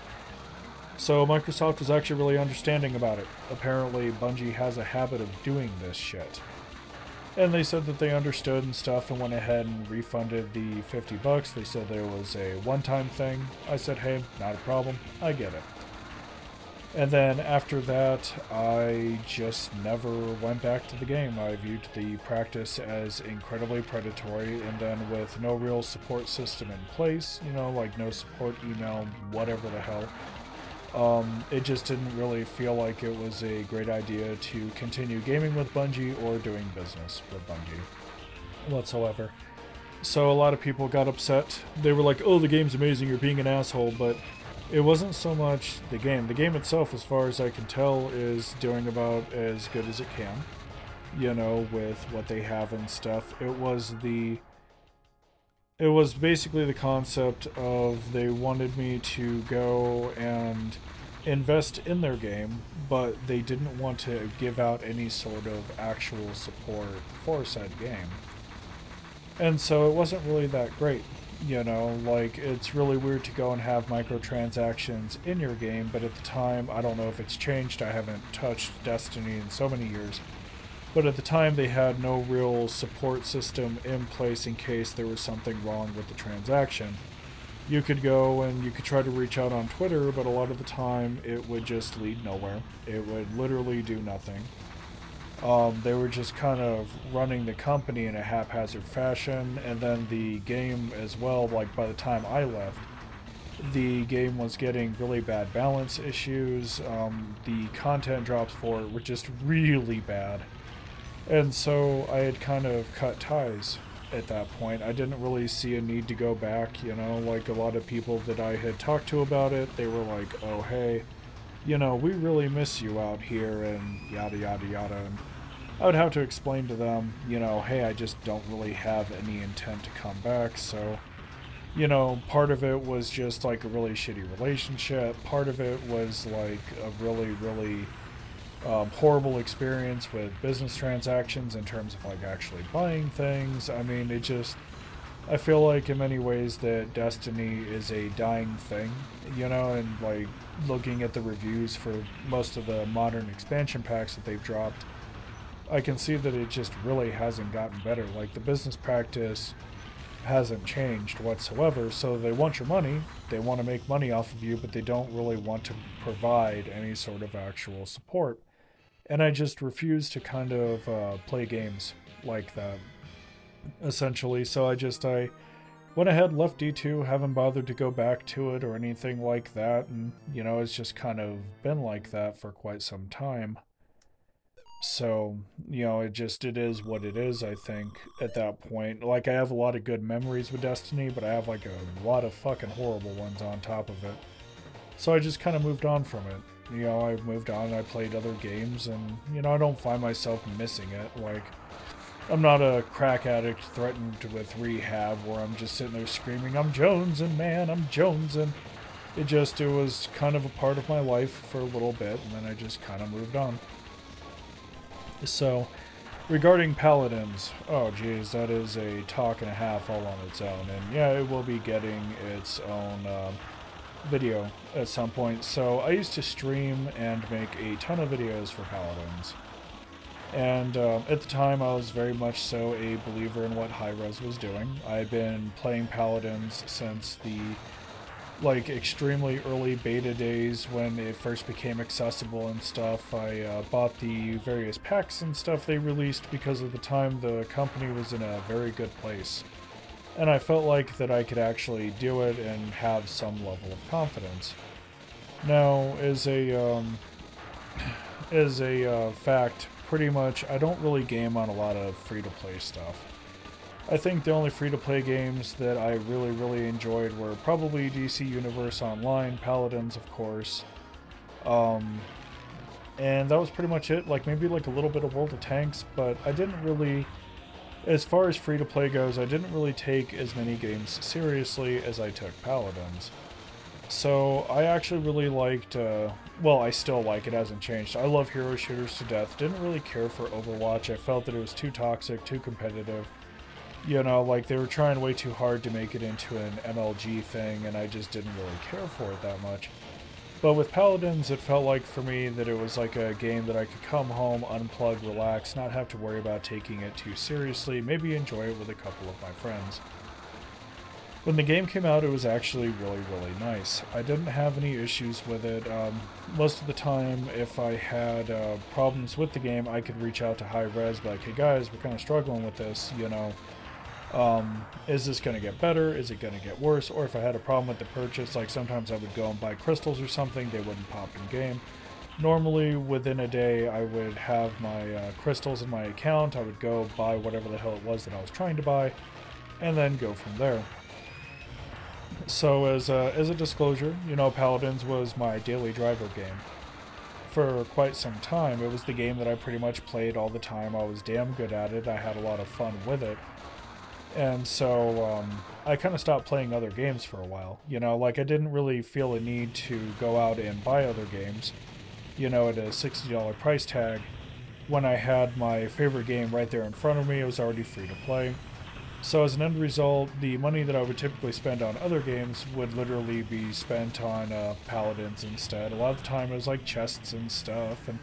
Speaker 1: So Microsoft was actually really understanding about it. Apparently Bungie has a habit of doing this shit. And they said that they understood and stuff and went ahead and refunded the 50 bucks. They said there was a one-time thing. I said, hey, not a problem. I get it. And then after that, I just never went back to the game. I viewed the practice as incredibly predatory, and then with no real support system in place, you know, like no support email, whatever the hell, it just didn't really feel like it was a great idea to continue gaming with Bungie or doing business with Bungie whatsoever. So a lot of people got upset. They were like, oh, the game's amazing, you're being an asshole, but it wasn't so much the game. The game itself, as far as I can tell, is doing about as good as it can, you know, with what they have and stuff. It was basically the concept of they wanted me to go and invest in their game, but they didn't want to give out any sort of actual support for said game. And so it wasn't really that great. You know, like, it's really weird to go and have microtransactions in your game, but at the time, I don't know if it's changed, I haven't touched Destiny in so many years, but at the time they had no real support system in place in case there was something wrong with the transaction. You could go and you could try to reach out on Twitter, but a lot of the time it would just lead nowhere. It would literally do nothing. They were just kind of running the company in a haphazard fashion, and then the game as well, like by the time I left, the game was getting really bad balance issues. The content drops for it were just really bad. And so I had kind of cut ties at that point. I didn't really see a need to go back, you know, like a lot of people that I had talked to about it, they were like, oh hey, you know, we really miss you out here and yada yada yada. And I would have to explain to them, you know, hey, I just don't really have any intent to come back, so you know, part of it was just like a really shitty relationship. Part of it was like a really, really horrible experience with business transactions in terms of like actually buying things. I mean, it just, I feel like in many ways that Destiny is a dying thing, you know, and like looking at the reviews for most of the modern expansion packs that they've dropped, I can see that it just really hasn't gotten better. Like the business practice hasn't changed whatsoever. So they want your money, they want to make money off of you, but they don't really want to provide any sort of actual support. And I just refuse to kind of play games like that, essentially. So I went ahead, left D2, haven't bothered to go back to it or anything like that, and you know, it's just kind of been like that for quite some time. So, you know, it is what it is, I think, at that point. Like, I have a lot of good memories with Destiny, but I have, like, a lot of fucking horrible ones on top of it. So I just kind of moved on from it. You know, I moved on, I played other games, and, you know, I don't find myself missing it. Like, I'm not a crack addict threatened with rehab where I'm just sitting there screaming, I'm Jonesing, man, I'm Jonesing. It was kind of a part of my life for a little bit, and then I just kind of moved on. So, regarding Paladins, oh geez, that is a talk and a half all on its own. And yeah, it will be getting its own video at some point. So I used to stream and make a ton of videos for Paladins. And at the time, I was very much so a believer in what Hi-Rez was doing. I had been playing Paladins since the like extremely early beta days when it first became accessible and stuff. I bought the various packs and stuff they released because at the time the company was in a very good place. And I felt like that I could actually do it and have some level of confidence. Now, as a fact, pretty much I don't really game on a lot of free-to-play stuff. I think the only free-to-play games that I really, really enjoyed were probably DC Universe Online, Paladins, of course. And that was pretty much it. Like, maybe like a little bit of World of Tanks, but I didn't really, as far as free-to-play goes, I didn't really take as many games seriously as I took Paladins. So I actually really liked, well, I still like it, hasn't changed. I love hero shooters to death. Didn't really care for Overwatch. I felt that it was too toxic, too competitive. You know, like they were trying way too hard to make it into an MLG thing, and I just didn't really care for it that much. But with Paladins, it felt like for me that it was like a game that I could come home, unplug, relax, not have to worry about taking it too seriously, maybe enjoy it with a couple of my friends. When the game came out, it was actually really, really nice. I didn't have any issues with it. Most of the time, if I had problems with the game, I could reach out to Hi-Rez, be like, hey guys, we're kind of struggling with this, you know. Is this going to get better? Is it going to get worse? Or if I had a problem with the purchase, like sometimes I would go and buy crystals or something, they wouldn't pop in game. Normally, within a day, I would have my crystals in my account, I would go buy whatever the hell it was that I was trying to buy, and then go from there. So as a disclosure, you know, Paladins was my daily driver game. For quite some time, it was the game that I pretty much played all the time. I was damn good at it, I had a lot of fun with it. And so I kind of stopped playing other games for a while. You know, like I didn't really feel a need to go out and buy other games, you know, at a $60 price tag. When I had my favorite game right there in front of me, it was already free to play. So as an end result, the money that I would typically spend on other games would literally be spent on Paladins instead. A lot of the time it was like chests and stuff, and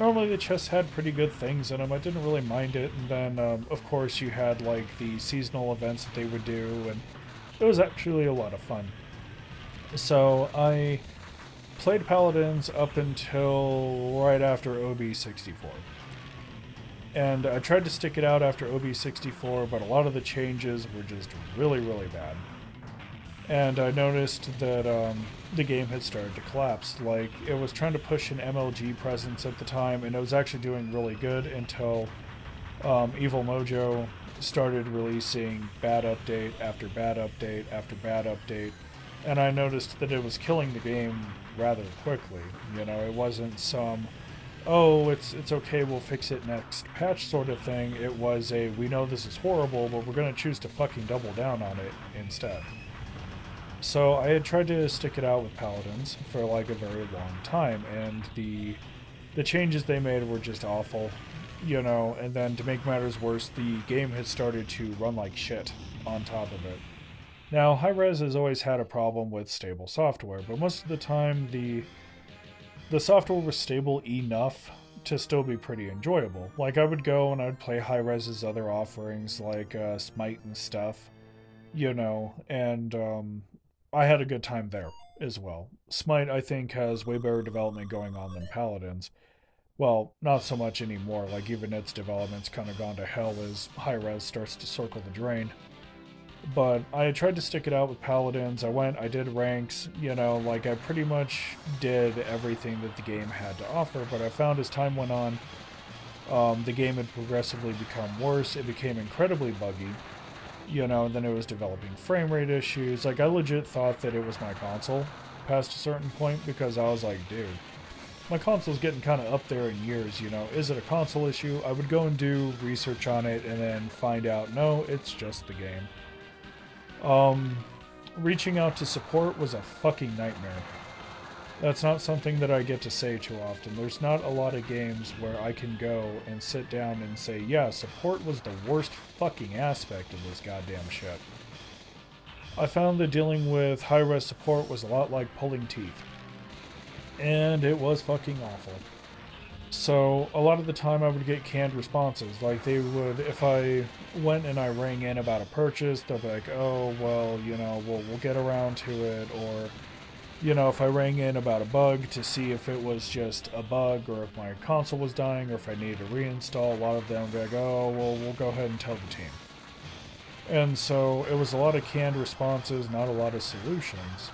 Speaker 1: normally the chests had pretty good things in them. I didn't really mind it, and then of course you had like the seasonal events that they would do, and it was actually a lot of fun. So I played Paladins up until right after OB64. And I tried to stick it out after OB64, but a lot of the changes were just really, really bad. And I noticed that the game had started to collapse. Like, it was trying to push an MLG presence at the time, and it was actually doing really good until Evil Mojo started releasing bad update after bad update after bad update. And I noticed that it was killing the game rather quickly. You know, it wasn't some, oh, it's okay, we'll fix it next patch sort of thing. It was a, we know this is horrible, but we're going to choose to fucking double down on it instead. So I had tried to stick it out with Paladins for like a very long time, and the changes they made were just awful, you know, and then to make matters worse, the game had started to run like shit on top of it. Now, Hi-Rez has always had a problem with stable software, but most of the time the software was stable enough to still be pretty enjoyable. Like, I would go and I'd play Hi-Rez's other offerings, like Smite and stuff, you know, and I had a good time there as well. Smite, I think, has way better development going on than Paladins. Well, not so much anymore. Like, even its development's kind of gone to hell as Hi-Rez starts to circle the drain. But I tried to stick it out with Paladins. I did ranks, you know, like I pretty much did everything that the game had to offer, but I found as time went on, the game had progressively become worse. It became incredibly buggy, you know, and then it was developing frame rate issues. Like, I legit thought that it was my console past a certain point because I was like, dude, my console's getting kind of up there in years, you know. Is it a console issue? I would go and do research on it and then find out, no, it's just the game. Reaching out to support was a fucking nightmare. That's not something that I get to say too often. There's not a lot of games where I can go and sit down and say, yeah, support was the worst fucking aspect of this goddamn shit. I found that dealing with high-res support was a lot like pulling teeth. And it was fucking awful. So a lot of the time I would get canned responses. Like, they would, if I went and I rang in about a purchase, they'll be like, oh, well, you know, we'll get around to it. Or, you know, if I rang in about a bug to see if it was just a bug or if my console was dying or if I needed to reinstall, a lot of them would be like, oh, well, we'll go ahead and tell the team. And so it was a lot of canned responses, not a lot of solutions.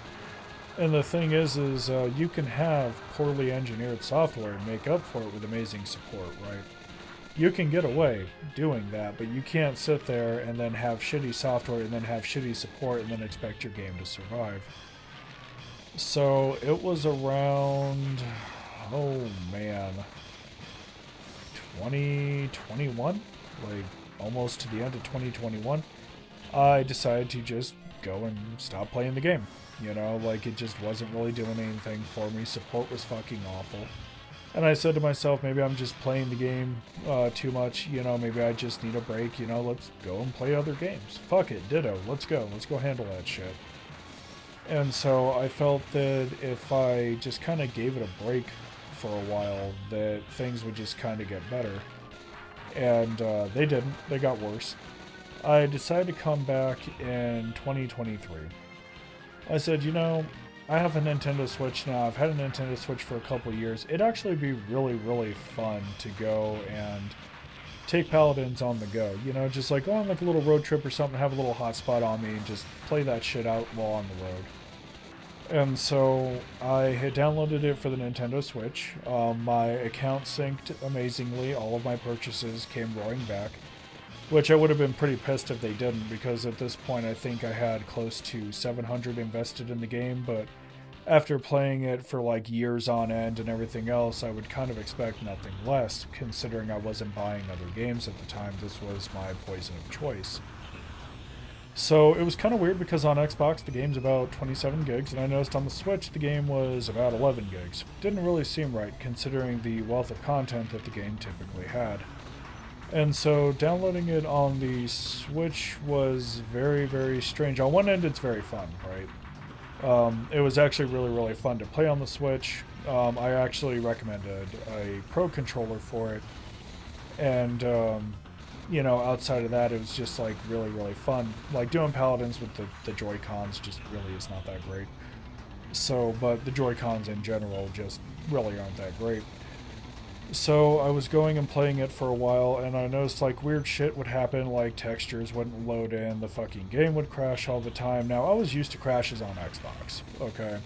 Speaker 1: And the thing is you can have poorly engineered software and make up for it with amazing support, right? You can get away doing that, but you can't sit there and then have shitty software and then have shitty support and then expect your game to survive. So it was around, oh man, 2021? Like, almost to the end of 2021, I decided to just go and stop playing the game. You know, like, it just wasn't really doing anything for me. Support was fucking awful. And I said to myself, maybe I'm just playing the game too much. You know, maybe I just need a break. You know, let's go and play other games. Fuck it, ditto. Let's go. Let's go handle that shit. And so I felt that if I just kind of gave it a break for a while, that things would just kind of get better. And they didn't. They got worse. I decided to come back in 2023. I said, you know, I have a Nintendo Switch now. I've had a Nintendo Switch for a couple years. It'd actually be really, really fun to go and take Paladins on the go. You know, just like go on like a little road trip or something, have a little hotspot on me and just play that shit out while on the road. And so I had downloaded it for the Nintendo Switch. My account synced amazingly. All of my purchases came roaring back. Which I would have been pretty pissed if they didn't, because at this point I think I had close to 700 invested in the game, but after playing it for like years on end and everything else, I would kind of expect nothing less, considering I wasn't buying other games at the time. This was my poison of choice. So it was kind of weird because on Xbox the game's about 27 gigs, and I noticed on the Switch the game was about 11 gigs. Didn't really seem right, considering the wealth of content that the game typically had. And so downloading it on the Switch was very, very strange. On one end, it's very fun, right? It was actually really, really fun to play on the Switch. I actually recommended a Pro controller for it. And, you know, outside of that, it was just, like, really, really fun. Like, doing Paladins with the Joy-Cons just really is not that great. So, but the Joy-Cons in general just really aren't that great. So I was going and playing it for a while, and I noticed like weird shit would happen, like textures wouldn't load in, the fucking game would crash all the time. Now, I was used to crashes on Xbox, okay?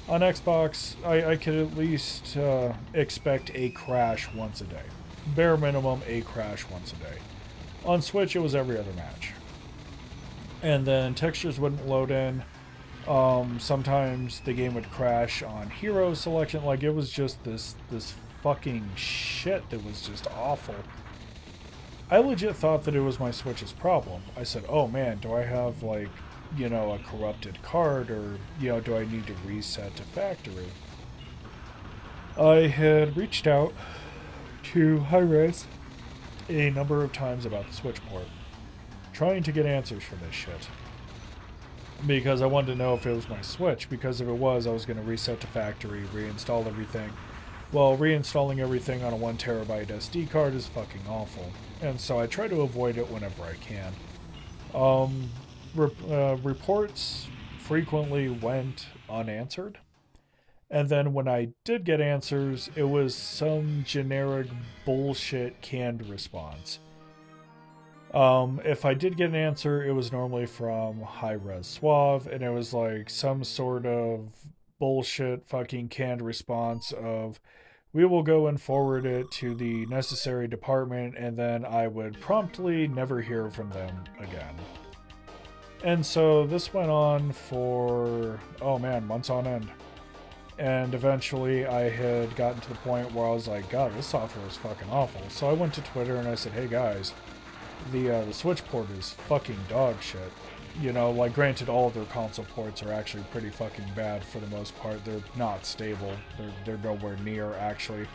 Speaker 1: On Xbox, I could at least expect a crash once a day. Bare minimum, a crash once a day. On Switch, it was every other match. And then textures wouldn't load in. Sometimes the game would crash on hero selection. Like, it was just this fucking shit that was just awful. I legit thought that it was my Switch's problem. I said, oh man, do I have like you know, a corrupted card, or, you know, do I need to reset to factory? I had reached out to Hi-Rez a number of times about the Switch port, trying to get answers for this shit. Because I wanted to know if it was my Switch, because if it was, I was going to reset to factory, reinstall everything. Well, reinstalling everything on a 1TB SD card is fucking awful, and so I try to avoid it whenever I can. Reports frequently went unanswered, and then when I did get answers, it was some generic bullshit canned response. If I did get an answer, it was normally from Hi-Rez Suave, and it was like some sort of bullshit fucking canned response of, we will go and forward it to the necessary department, and then I would promptly never hear from them again. And so this went on for, oh man, months on end. And eventually I had gotten to the point where I was like, God, this software is fucking awful. So I went to Twitter and I said, hey guys, the Switch port is fucking dog shit. You know, like, granted, all of their console ports are actually pretty fucking bad for the most part. They're not stable. They're nowhere near, actually.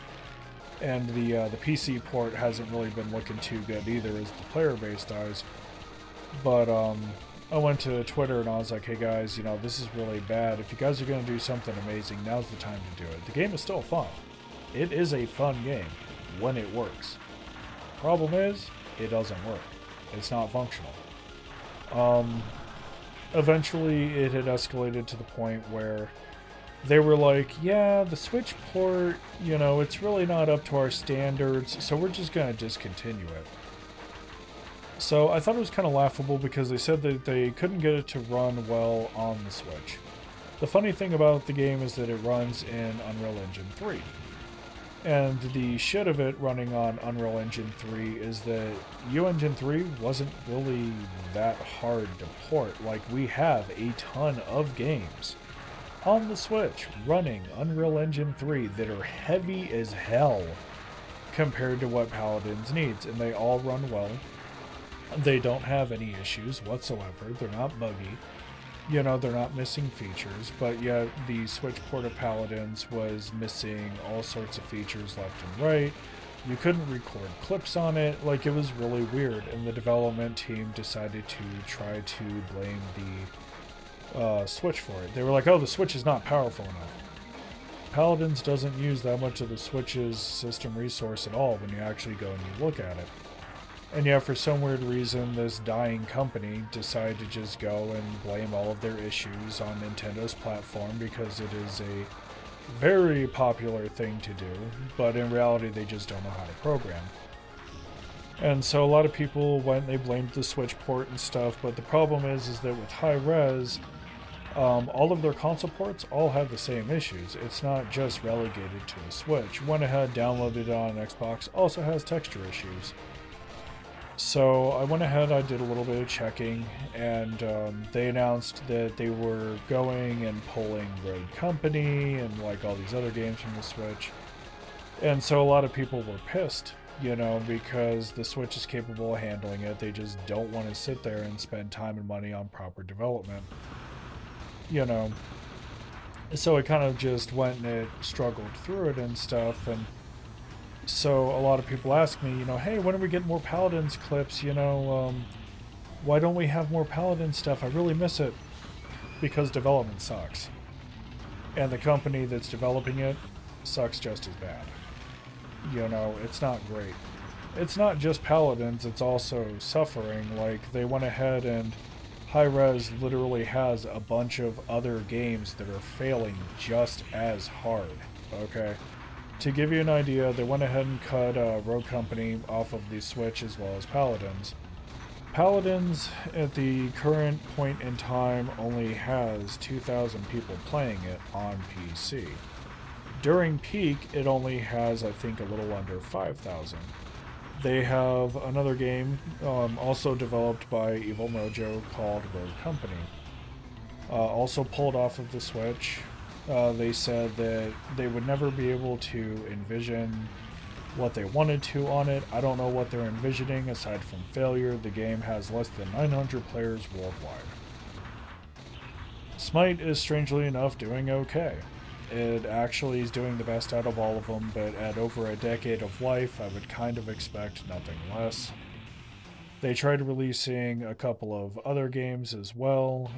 Speaker 1: And the PC port hasn't really been looking too good either as the player base dies. But, I went to Twitter and I was like, hey guys, you know, this is really bad. If you guys are going to do something amazing, now's the time to do it. The game is still fun. It is a fun game when it works. Problem is, it doesn't work. It's not functional. Eventually it had escalated to the point where they were like, yeah, the Switch port, you know, it's really not up to our standards, so we're just going to discontinue it. So I thought it was kind of laughable because they said that they couldn't get it to run well on the Switch. The funny thing about the game is that it runs in Unreal Engine 3. And the shit of it running on Unreal Engine 3 is that Unreal 3 wasn't really that hard to port. Like, we have a ton of games on the Switch running Unreal Engine 3 that are heavy as hell compared to what Paladins needs, and they all run well. They don't have any issues whatsoever. They're not buggy. You know, they're not missing features, but yet the Switch port of Paladins was missing all sorts of features left and right. You couldn't record clips on it. Like, it was really weird, and the development team decided to try to blame the Switch for it. They were like, oh, the Switch is not powerful enough. Paladins doesn't use that much of the Switch's system resource at all when you actually go and you look at it. And yeah, for some weird reason, this dying company decided to just go and blame all of their issues on Nintendo's platform because it is a very popular thing to do, but in reality they just don't know how to program. And so a lot of people went and they blamed the Switch port and stuff, but the problem is that with Hi-Rez, all of their console ports all have the same issues. It's not just relegated to the Switch. Went ahead, downloaded it on Xbox, also has texture issues. So I went ahead, I did a little bit of checking, and they announced that they were going and pulling Road Company and like all these other games from the Switch. And so a lot of people were pissed, you know, because the Switch is capable of handling it. They just don't want to sit there and spend time and money on proper development, you know. So it kind of just went and it struggled through it and stuff, and so a lot of people ask me, you know, hey, when are we getting more Paladins clips? You know, why don't we have more Paladin stuff? I really miss it. Because development sucks. And the company that's developing it sucks just as bad. You know, it's not great. It's not just Paladins, it's also Suffering. Like, they went ahead and Hi-Rez literally has a bunch of other games that are failing just as hard, okay? To give you an idea, they went ahead and cut Rogue Company off of the Switch as well as Paladins. Paladins, at the current point in time, only has 2,000 people playing it on PC. During peak, it only has, I think, a little under 5,000. They have another game, also developed by Evil Mojo, called Rogue Company. Also pulled off of the Switch. They said that they would never be able to envision what they wanted to on it. I don't know what they're envisioning aside from failure. The game has less than 900 players worldwide. Smite is strangely enough doing okay. It actually is doing the best out of all of them, but at over a decade of life, I would kind of expect nothing less. They tried releasing a couple of other games as well.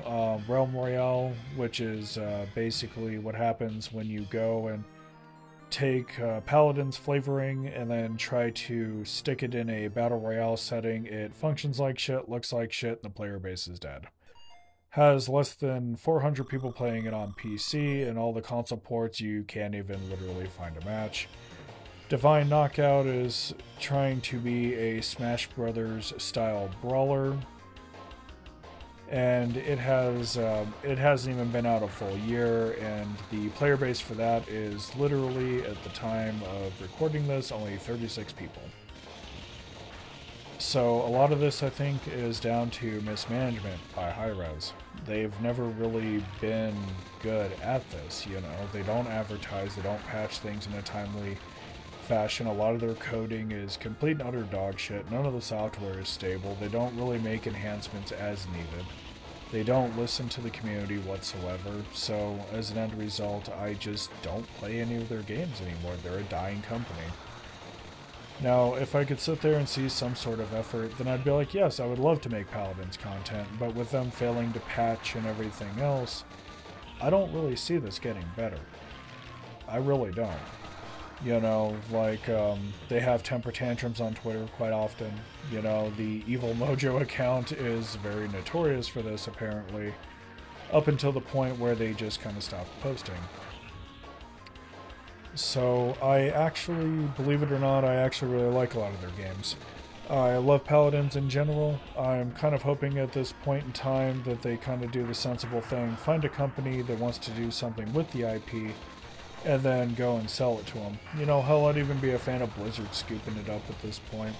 Speaker 1: Realm Royale, which is basically what happens when you go and take Paladin's flavoring and then try to stick it in a Battle Royale setting. It functions like shit, looks like shit, and the player base is dead. Has less than 400 people playing it on PC, and all the console ports you can't even literally find a match. Divine Knockout is trying to be a Smash Brothers style brawler, and it hasn't even been out a full year, and the player base for that is literally, at the time of recording this, only 36 people. So a lot of this, I think, is down to mismanagement by Hi-Rez. They've never really been good at this, you know. They don't advertise, they don't patch things in a timely fashion. A lot of their coding is complete and utter dog shit. None of the software is stable. They don't really make enhancements as needed. They don't listen to the community whatsoever. So as an end result, I just don't play any of their games anymore. They're a dying company. Now, if I could sit there and see some sort of effort, then I'd be like, yes, I would love to make Paladins content, but with them failing to patch and everything else, I don't really see this getting better. I really don't. You know, like, they have temper tantrums on Twitter quite often. You know, the Evil Mojo account is very notorious for this, apparently, up until the point where they just kind of stopped posting. So, I actually, believe it or not, I actually really like a lot of their games. I love Paladins in general. I'm kind of hoping at this point in time that they kind of do the sensible thing, find a company that wants to do something with the IP, and then go and sell it to them. You know, hell, I'd even be a fan of Blizzard scooping it up at this point.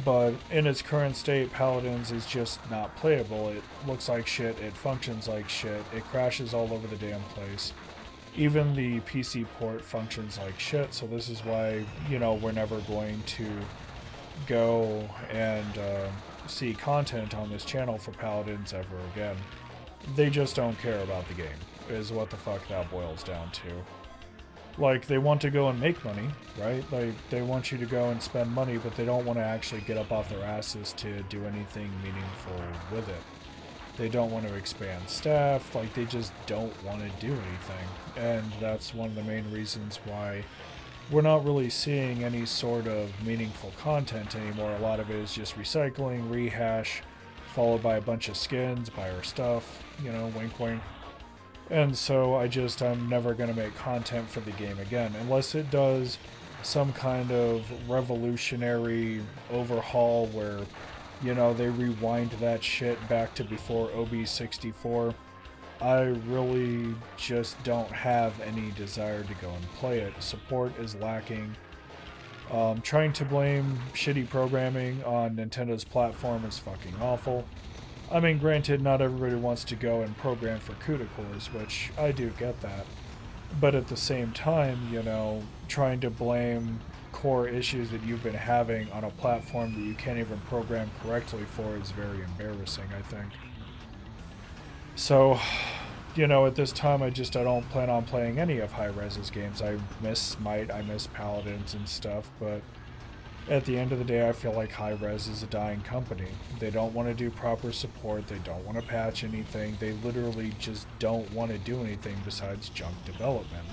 Speaker 1: But in its current state, Paladins is just not playable. It looks like shit, it functions like shit, it crashes all over the damn place. Even the PC port functions like shit, so this is why, you know, we're never going to go and see content on this channel for Paladins ever again. They just don't care about the game, is what the fuck that boils down to. Like, they want to go and make money, right? Like, they want you to go and spend money, but they don't want to actually get up off their asses to do anything meaningful with it. They don't want to expand staff, like, they just don't want to do anything. And that's one of the main reasons why we're not really seeing any sort of meaningful content anymore. A lot of it is just recycling, rehash, followed by a bunch of skins, buy our stuff, you know, wink wink. And so I'm never going to make content for the game again, unless it does some kind of revolutionary overhaul where, you know, they rewind that shit back to before OB64. I really just don't have any desire to go and play it. Support is lacking. Trying to blame shitty programming on Nintendo's platform is fucking awful. I mean, granted, not everybody wants to go and program for CUDA cores, which I do get that. But at the same time, you know, trying to blame core issues that you've been having on a platform that you can't even program correctly for is very embarrassing, I think. So, you know, at this time, I don't plan on playing any of Hi-Rez's games. I miss Smite, I miss Paladins and stuff, but at the end of the day, I feel like Hi-Rez is a dying company. They don't want to do proper support, they don't want to patch anything, they literally just don't want to do anything besides junk development.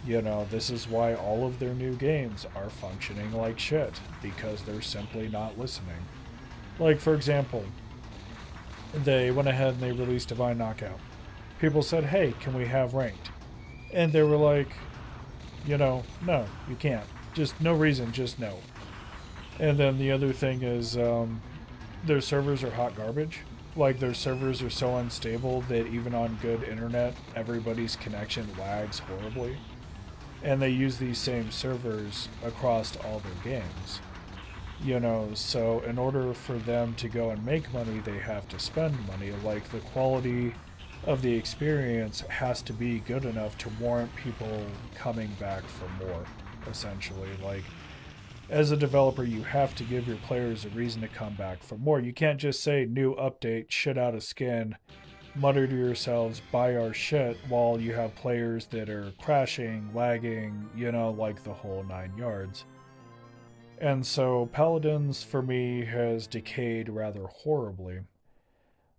Speaker 1: You know, this is why all of their new games are functioning like shit, because they're simply not listening. Like, for example, they went ahead and they released Divine Knockout. People said, hey, can we have ranked? And they were like, you know, no, you can't. Just no reason, just no. And then the other thing is, their servers are hot garbage. Like, their servers are so unstable that even on good internet, everybody's connection lags horribly. And they use these same servers across all their games. You know, so in order for them to go and make money, they have to spend money. Like, the quality of the experience has to be good enough to warrant people coming back for more, essentially. Like, as a developer, you have to give your players a reason to come back for more. You can't just say new update, shit out a skin, mutter to yourselves, buy our shit, while you have players that are crashing, lagging, you know, like the whole 9 yards. And so Paladins, for me, has decayed rather horribly.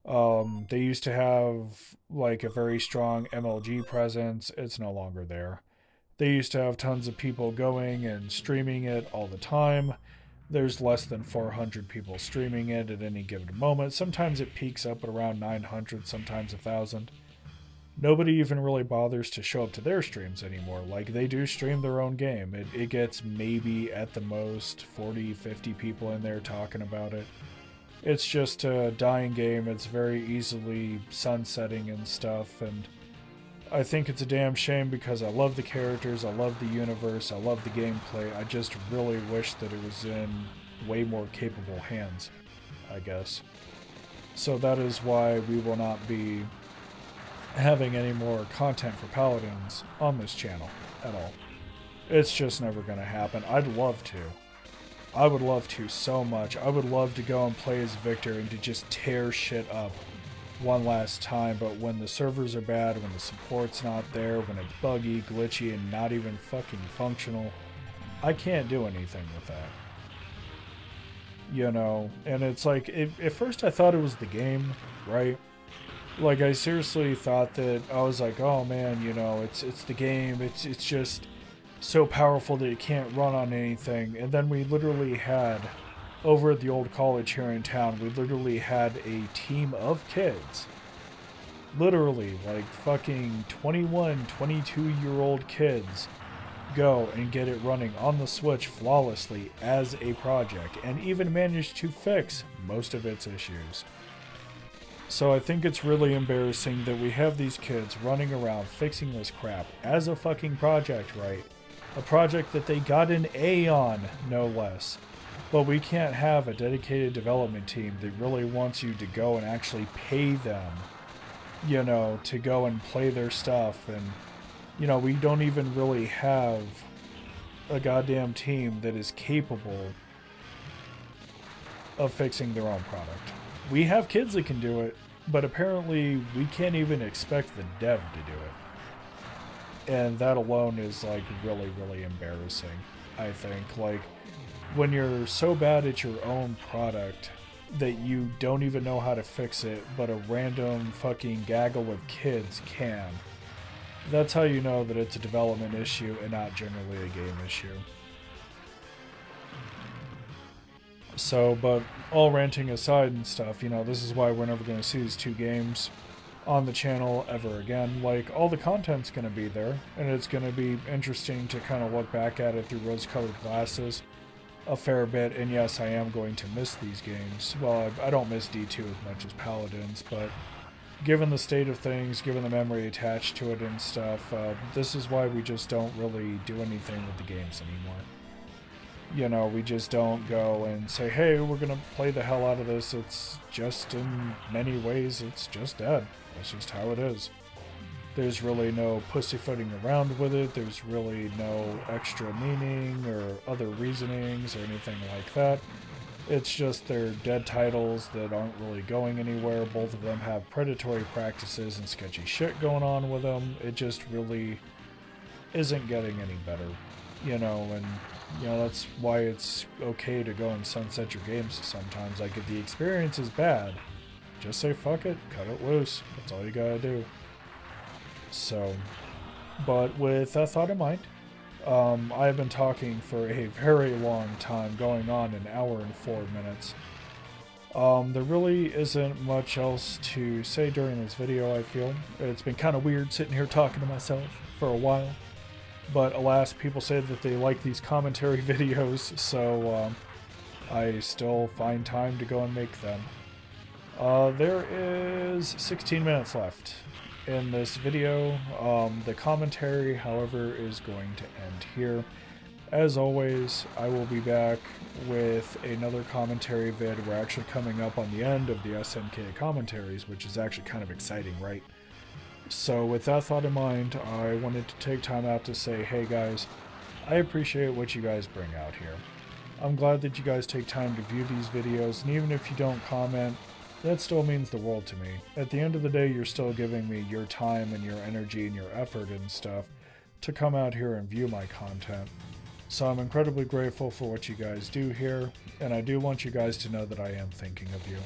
Speaker 1: They used to have, like, a very strong MLG presence. It's no longer there. They used to have tons of people going and streaming it all the time. There's less than 400 people streaming it at any given moment. Sometimes it peaks up at around 900, sometimes 1,000. Nobody even really bothers to show up to their streams anymore. Like, they do stream their own game. It gets maybe at the most 40, 50 people in there talking about it. It's just a dying game. It's very easily sunsetting and stuff, and I think it's a damn shame because I love the characters, I love the universe, I love the gameplay. I just really wish that it was in way more capable hands, I guess. So that is why we will not be having any more content for Paladins on this channel at all. It's just never going to happen. I'd love to. I would love to so much. I would love to go and play as Victor and to just tear shit up one last time, but when the servers are bad, when the support's not there, when it's buggy, glitchy, and not even fucking functional, I can't do anything with that. You know, and it's like, at first I thought it was the game, right? Like, I seriously thought that, I was like, oh man, you know, it's the game, it's just so powerful that it can't run on anything. And then we literally had, over at the old college here in town, we literally had a team of kids, literally like fucking 21, 22-year-old kids, go and get it running on the Switch flawlessly as a project, and even managed to fix most of its issues. So I think it's really embarrassing that we have these kids running around fixing this crap as a fucking project, right? A project that they got an A on, no less. But we can't have a dedicated development team that really wants you to go and actually pay them, you know, to go and play their stuff. And, you know, we don't even really have a goddamn team that is capable of fixing their own product. We have kids that can do it, but apparently we can't even expect the dev to do it. And that alone is, like, really, really embarrassing, I think. Like, when you're so bad at your own product that you don't even know how to fix it, but a random fucking gaggle of kids can, that's how you know that it's a development issue and not generally a game issue. So, but all ranting aside and stuff, you know, this is why we're never going to see these two games on the channel ever again. Like, all the content's going to be there, and it's going to be interesting to kind of look back at it through rose-colored glasses a fair bit. And yes, I am going to miss these games. Well, I don't miss D2 as much as Paladins, but given the state of things, given the memory attached to it and stuff, this is why we just don't really do anything with the games anymore. You know, we just don't go and say, hey, we're going to play the hell out of this. It's just, in many ways, it's just dead. That's just how it is. There's really no pussyfooting around with it. There's really no extra meaning or other reasonings or anything like that. It's just they're dead titles that aren't really going anywhere. Both of them have predatory practices and sketchy shit going on with them. It just really isn't getting any better, you know, and you know, that's why it's okay to go and sunset your games sometimes. Like, if the experience is bad, just say fuck it, cut it loose. That's all you gotta do. So, but with that thought in mind, I've been talking for a very long time, going on an hour and 4 minutes. There really isn't much else to say during this video, I feel. It's been kind of weird sitting here talking to myself for a while. But alas, people say that they like these commentary videos, so I still find time to go and make them. There is 16 minutes left in this video. The commentary, however, is going to end here. As always, I will be back with another commentary vid. We're actually coming up on the end of the SNK commentaries, which is actually kind of exciting, right? So with that thought in mind, I wanted to take time out to say, hey guys, I appreciate what you guys bring out here. I'm glad that you guys take time to view these videos, and even if you don't comment, that still means the world to me. At the end of the day, you're still giving me your time and your energy and your effort and stuff to come out here and view my content. So I'm incredibly grateful for what you guys do here, and I do want you guys to know that I am thinking of you.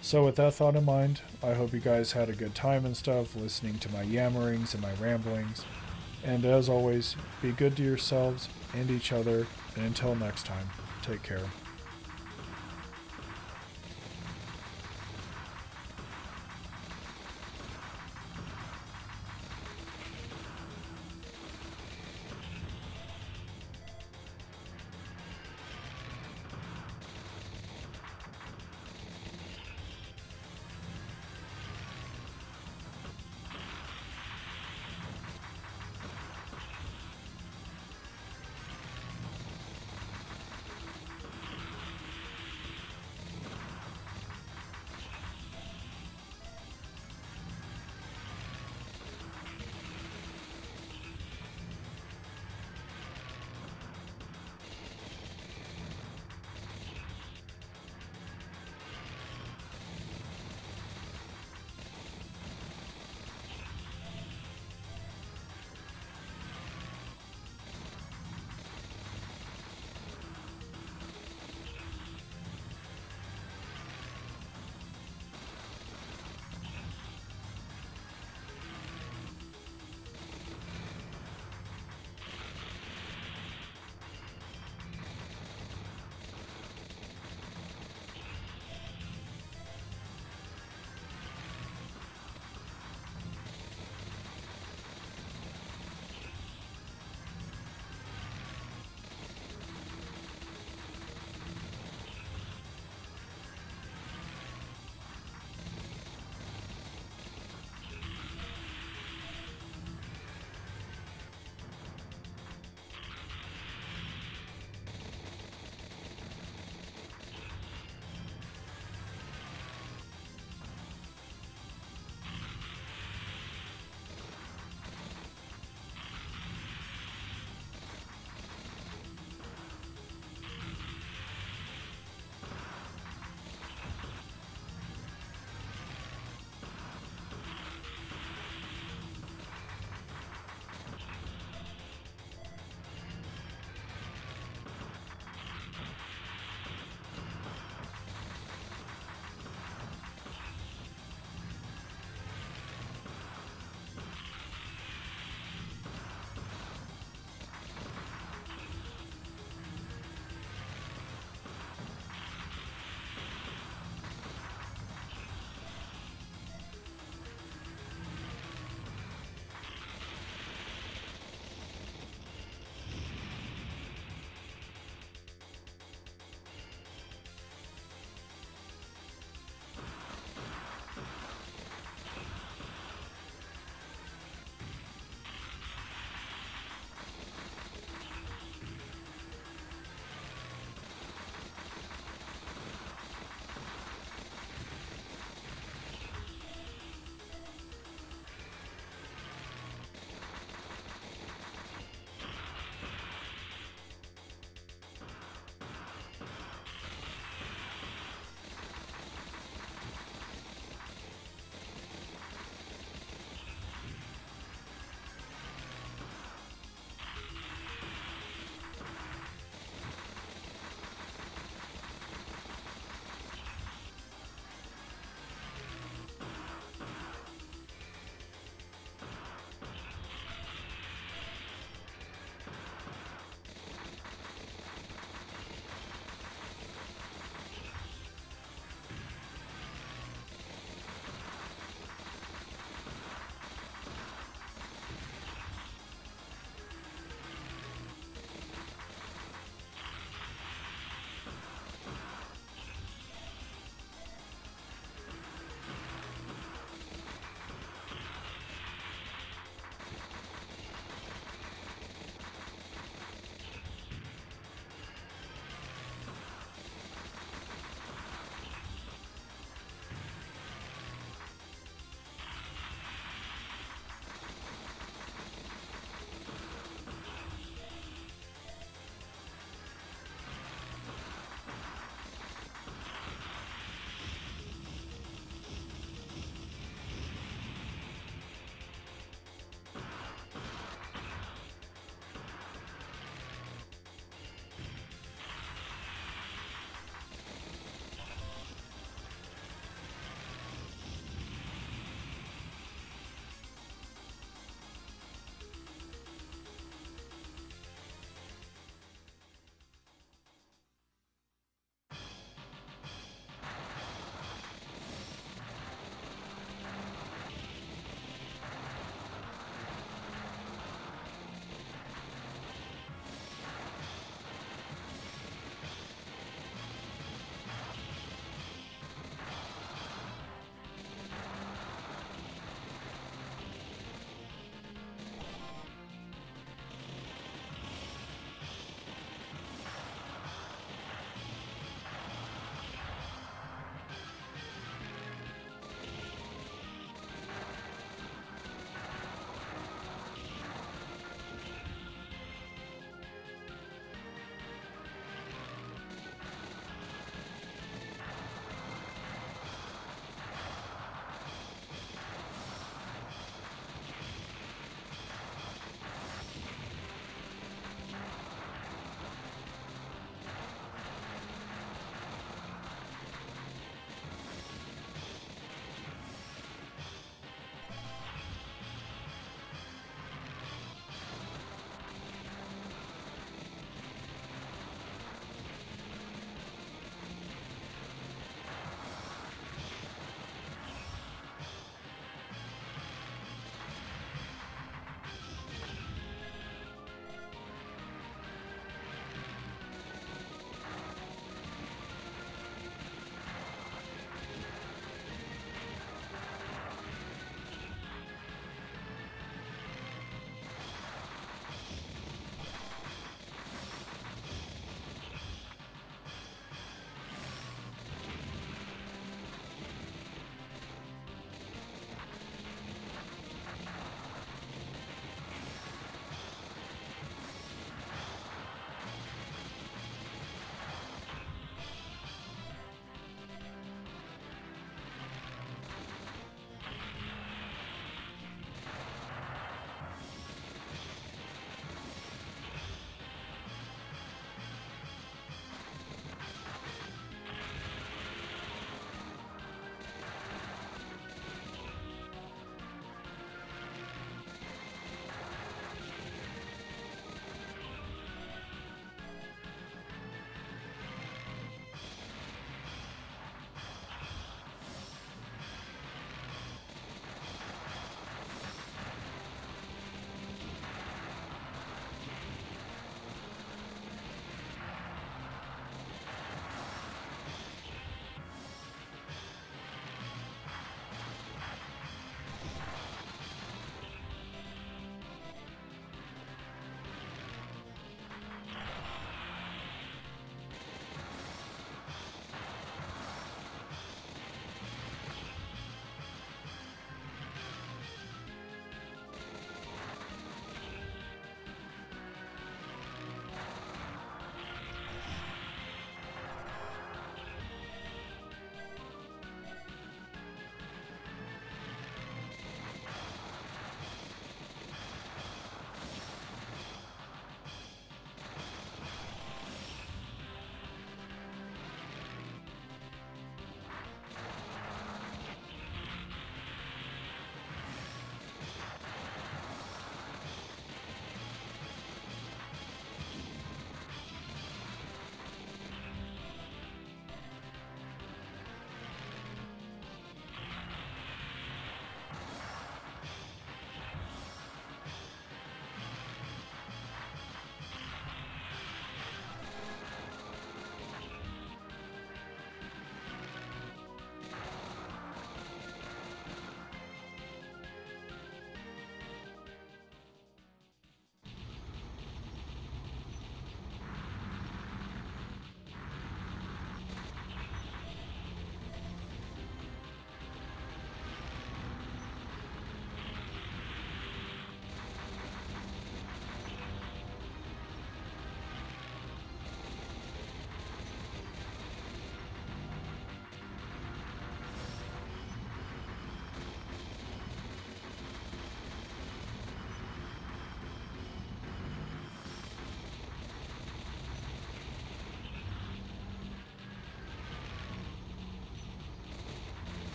Speaker 1: So with that thought in mind, I hope you guys had a good time and stuff listening to my yammerings and my ramblings. And as always, be good to yourselves and each other, and until next time, take care.